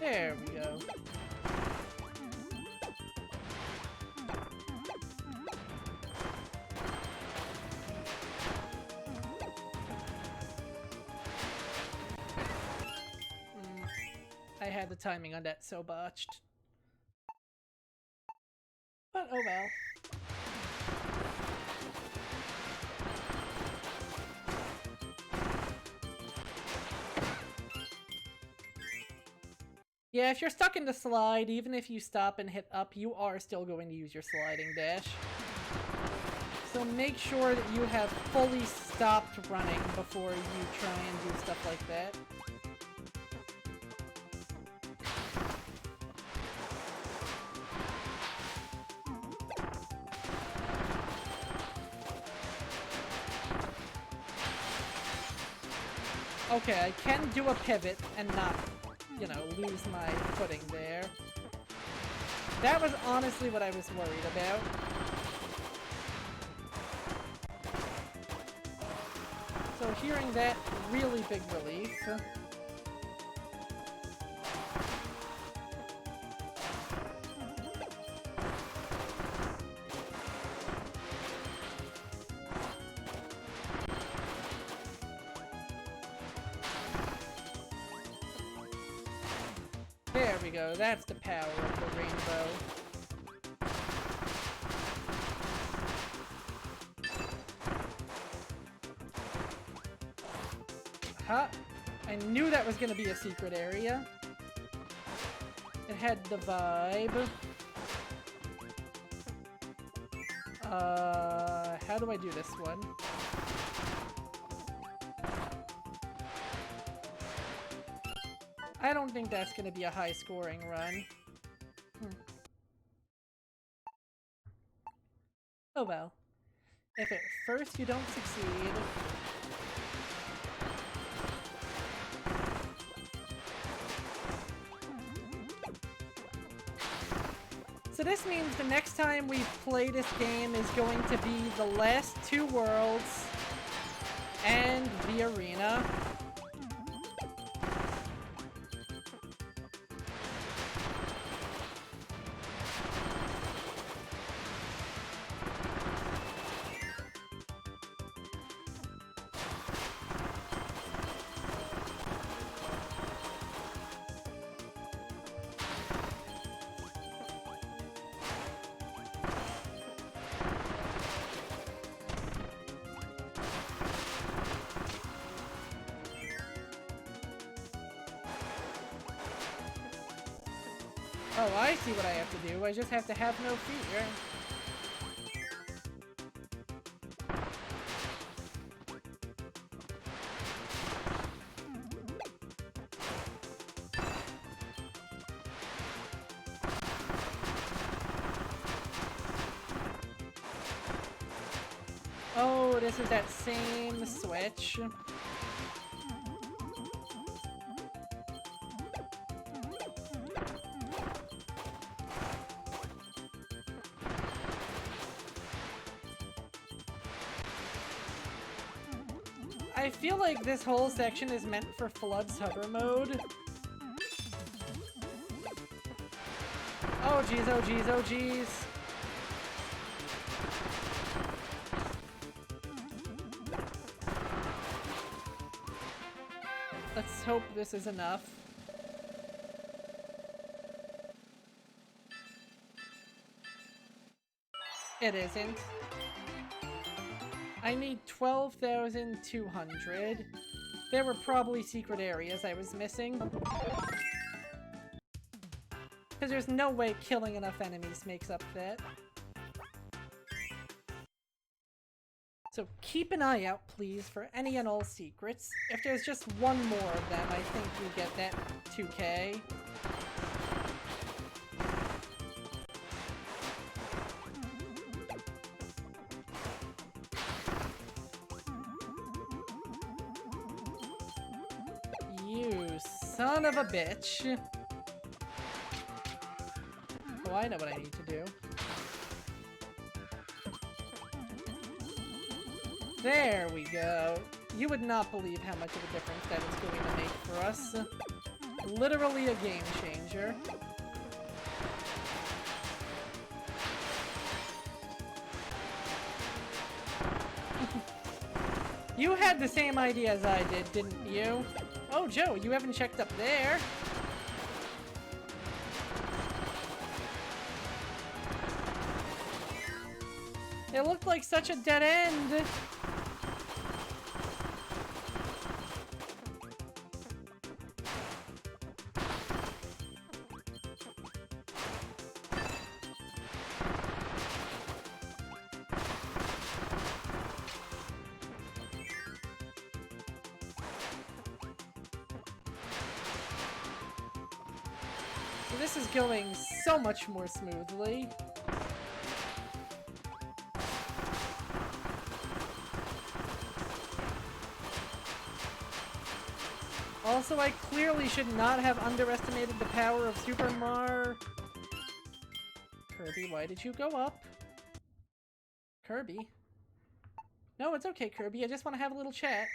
There we go. I had the timing on that so botched. But oh well. Yeah, if you're stuck in the slide, even if you stop and hit up, you are still going to use your sliding dash. So make sure that you have fully stopped running before you try and do stuff like that. Okay, I can do a pivot and not, you know, lose my footing there. That was honestly what I was worried about. So hearing that, really big relief. There we go, that's the power of the rainbow. Huh? I knew that was gonna be a secret area. It had the vibe. How do I do this one? I don't think that's gonna be a high-scoring run. Oh well. If at first you don't succeed... So this means the next time we play this game is going to be the last two worlds and the arena. Oh, I see what I have to do. I just have to have no fear. Oh, this is that same switch. I feel like this whole section is meant for Flood's hover mode. Oh jeez, oh jeez, oh jeez. Let's hope this is enough. It isn't. I need 12,200. There were probably secret areas I was missing. Because there's no way killing enough enemies makes up that. So keep an eye out, please, for any and all secrets. If there's just one more of them, I think you get that 2K. You son of a bitch. Oh, I know what I need to do. There we go. You would not believe how much of a difference that is going to make for us. Literally a game changer. You had the same idea as I did, didn't you? Oh, Joe, you haven't checked up there. It looked like such a dead end. So this is going so much more smoothly. Also, I clearly should not have underestimated the power of Super Mar. Kirby, why did you go up? Kirby? No, it's okay, Kirby. I just want to have a little chat.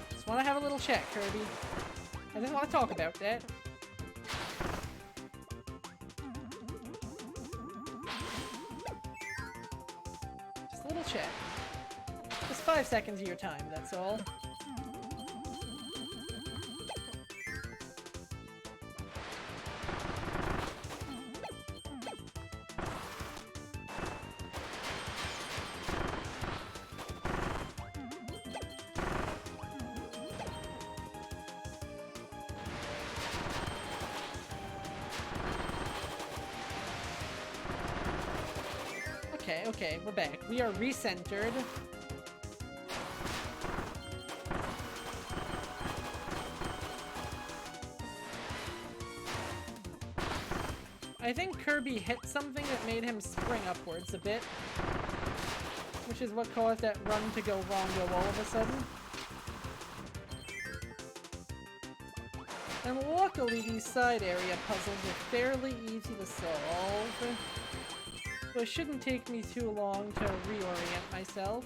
Just want to have a little chat, Kirby. I just want to talk about that. Just a little chat. Just 5 seconds of your time, that's all. Okay, we're back. We are recentered. I think Kirby hit something that made him spring upwards a bit, which is what caused that run to go wrong all of a sudden. And luckily these side area puzzles are fairly easy to solve, so it shouldn't take me too long to reorient myself.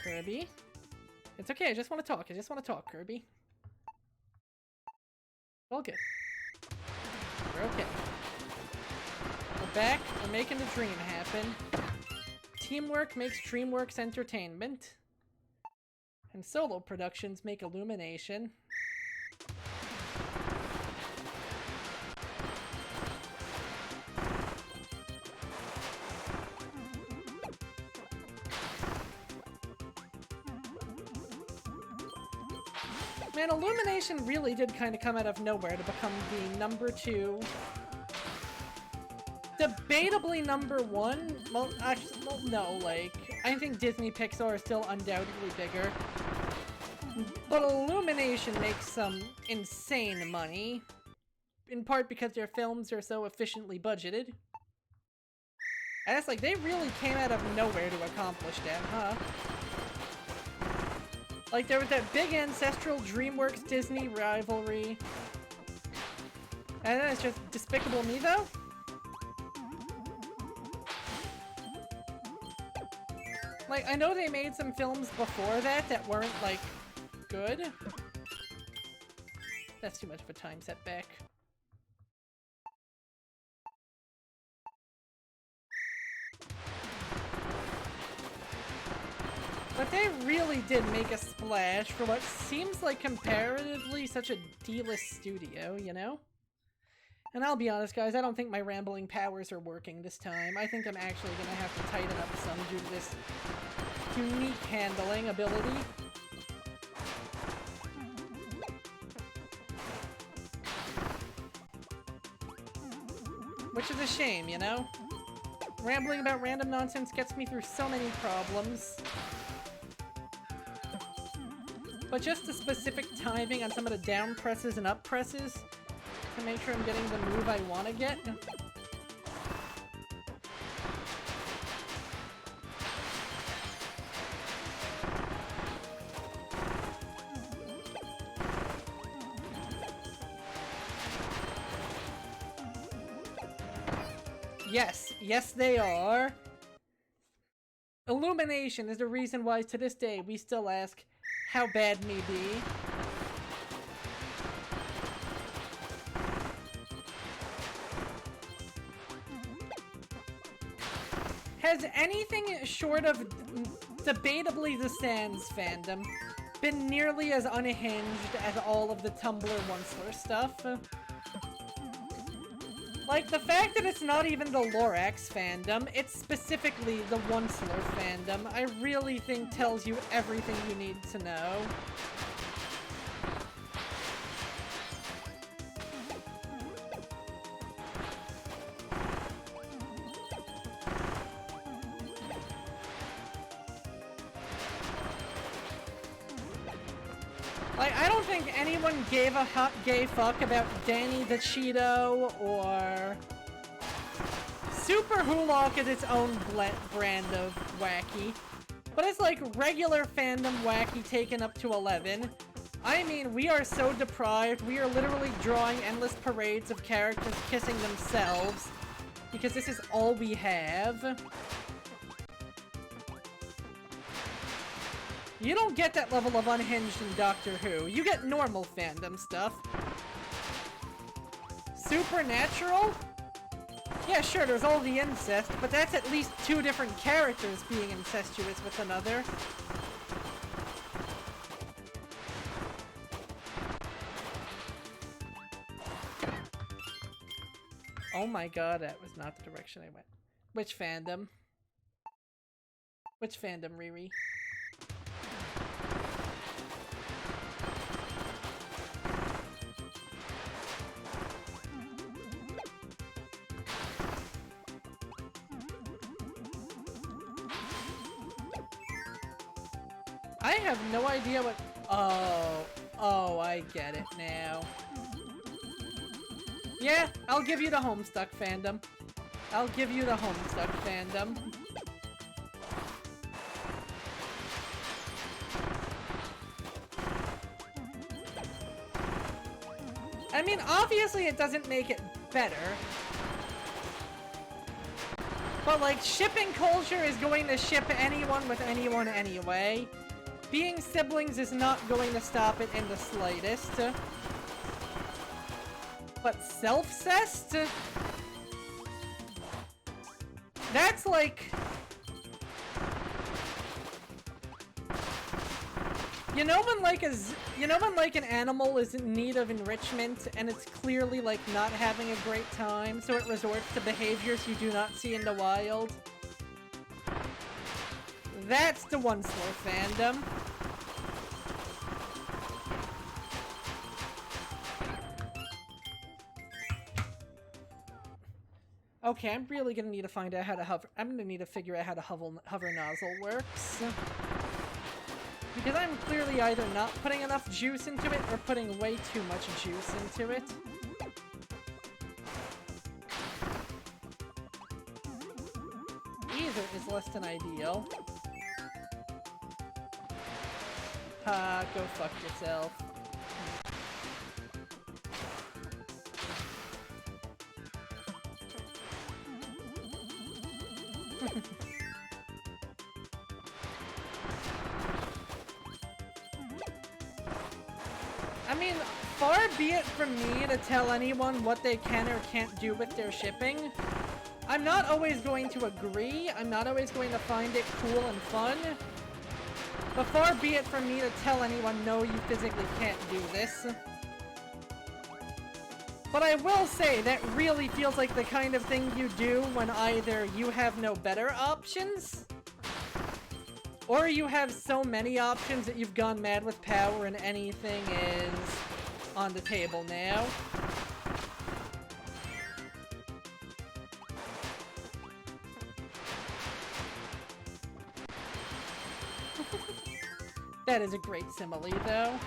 Kirby? It's okay, I just want to talk. I just want to talk, Kirby. All good. We're okay. We're back. We're making the dream happen. Teamwork makes Dreamworks entertainment. And solo productions make illumination. Man, Illumination really did kind of come out of nowhere to become the #2. Debatably #1. Well, actually, well, no, like, I think Disney Pixar is still undoubtedly bigger. But Illumination makes some insane money. In part because their films are so efficiently budgeted. And it's like, they really came out of nowhere to accomplish that, huh? Like, there was that big ancestral DreamWorks Disney rivalry. And then it's just Despicable Me, though? Like, I know they made some films before that weren't, like, good. That's too much of a time setback. But they really did make a splash for what seems like comparatively such a D-list studio, you know? And I'll be honest, guys, I don't think my rambling powers are working this time. I think I'm actually gonna have to tighten up some due to this unique handling ability. Which is a shame, you know? Rambling about random nonsense gets me through so many problems. But just the specific timing on some of the down presses and up presses to make sure I'm getting the move I want to get. Yes, yes they are. Illumination is the reason why to this day we still ask, how bad me be? Has anything short of debatably the Sans fandom been nearly as unhinged as all of the Tumblr Onceler stuff? Like, the fact that it's not even the Lorax fandom, it's specifically the Onceler fandom, I really think tells you everything you need to know. Like, I don't think anyone gave a hot gay fuck about Danny the Cheeto or Super Hulock is its own brand of wacky. But it's like regular fandom wacky taken up to 11. I mean, we are so deprived, we are literally drawing endless parades of characters kissing themselves because this is all we have. You don't get that level of unhinged in Doctor Who. You get normal fandom stuff. Supernatural? Yeah, sure, there's all the incest, but that's at least 2 different characters being incestuous with another. Oh my god, that was not the direction I went. Which fandom? Which fandom, Riri? I have no idea what... Oh, I get it now. Yeah, I'll give you the Homestuck fandom. I'll give you the Homestuck fandom. I mean, obviously it doesn't make it better. But, like, shipping culture is going to ship anyone with anyone anyway. Being siblings is not going to stop it in the slightest. But self-cessed? That's like... You know when like an animal is in need of enrichment and it's clearly like not having a great time, so it resorts to behaviors you do not see in the wild? That's the Onceler fandom. Okay, I'm really gonna need to find out how to hover. I'm gonna need to figure out how to hover nozzle works. Because I'm clearly either not putting enough juice into it or putting way too much juice into it. Either is less than ideal. Ha, go fuck yourself. I mean, far be it from me to tell anyone what they can or can't do with their shipping. I'm not always going to agree, I'm not always going to find it cool and fun. But far be it from me to tell anyone, no, you physically can't do this. But I will say, that really feels like the kind of thing you do when either you have no better options, or you have so many options that you've gone mad with power and anything is on the table now. That is a great simile, though.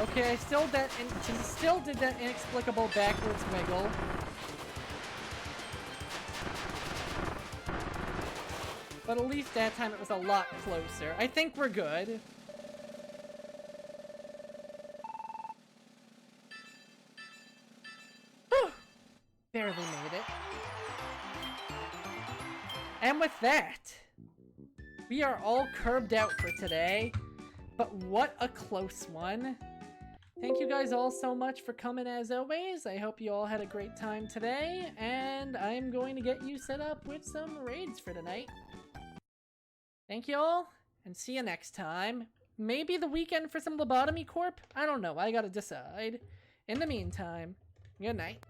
Okay, I still did that inexplicable backwards wiggle. But at least that time it was a lot closer. I think we're good. Whew! Barely made it. And with that, we are all curbed out for today. But what a close one. Thank you guys all so much for coming as always. I hope you all had a great time today. And I'm going to get you set up with some raids for tonight. Thank you all, and see you next time. Maybe the weekend for some Lobotomy Corp? I don't know, I gotta decide. In the meantime, good night.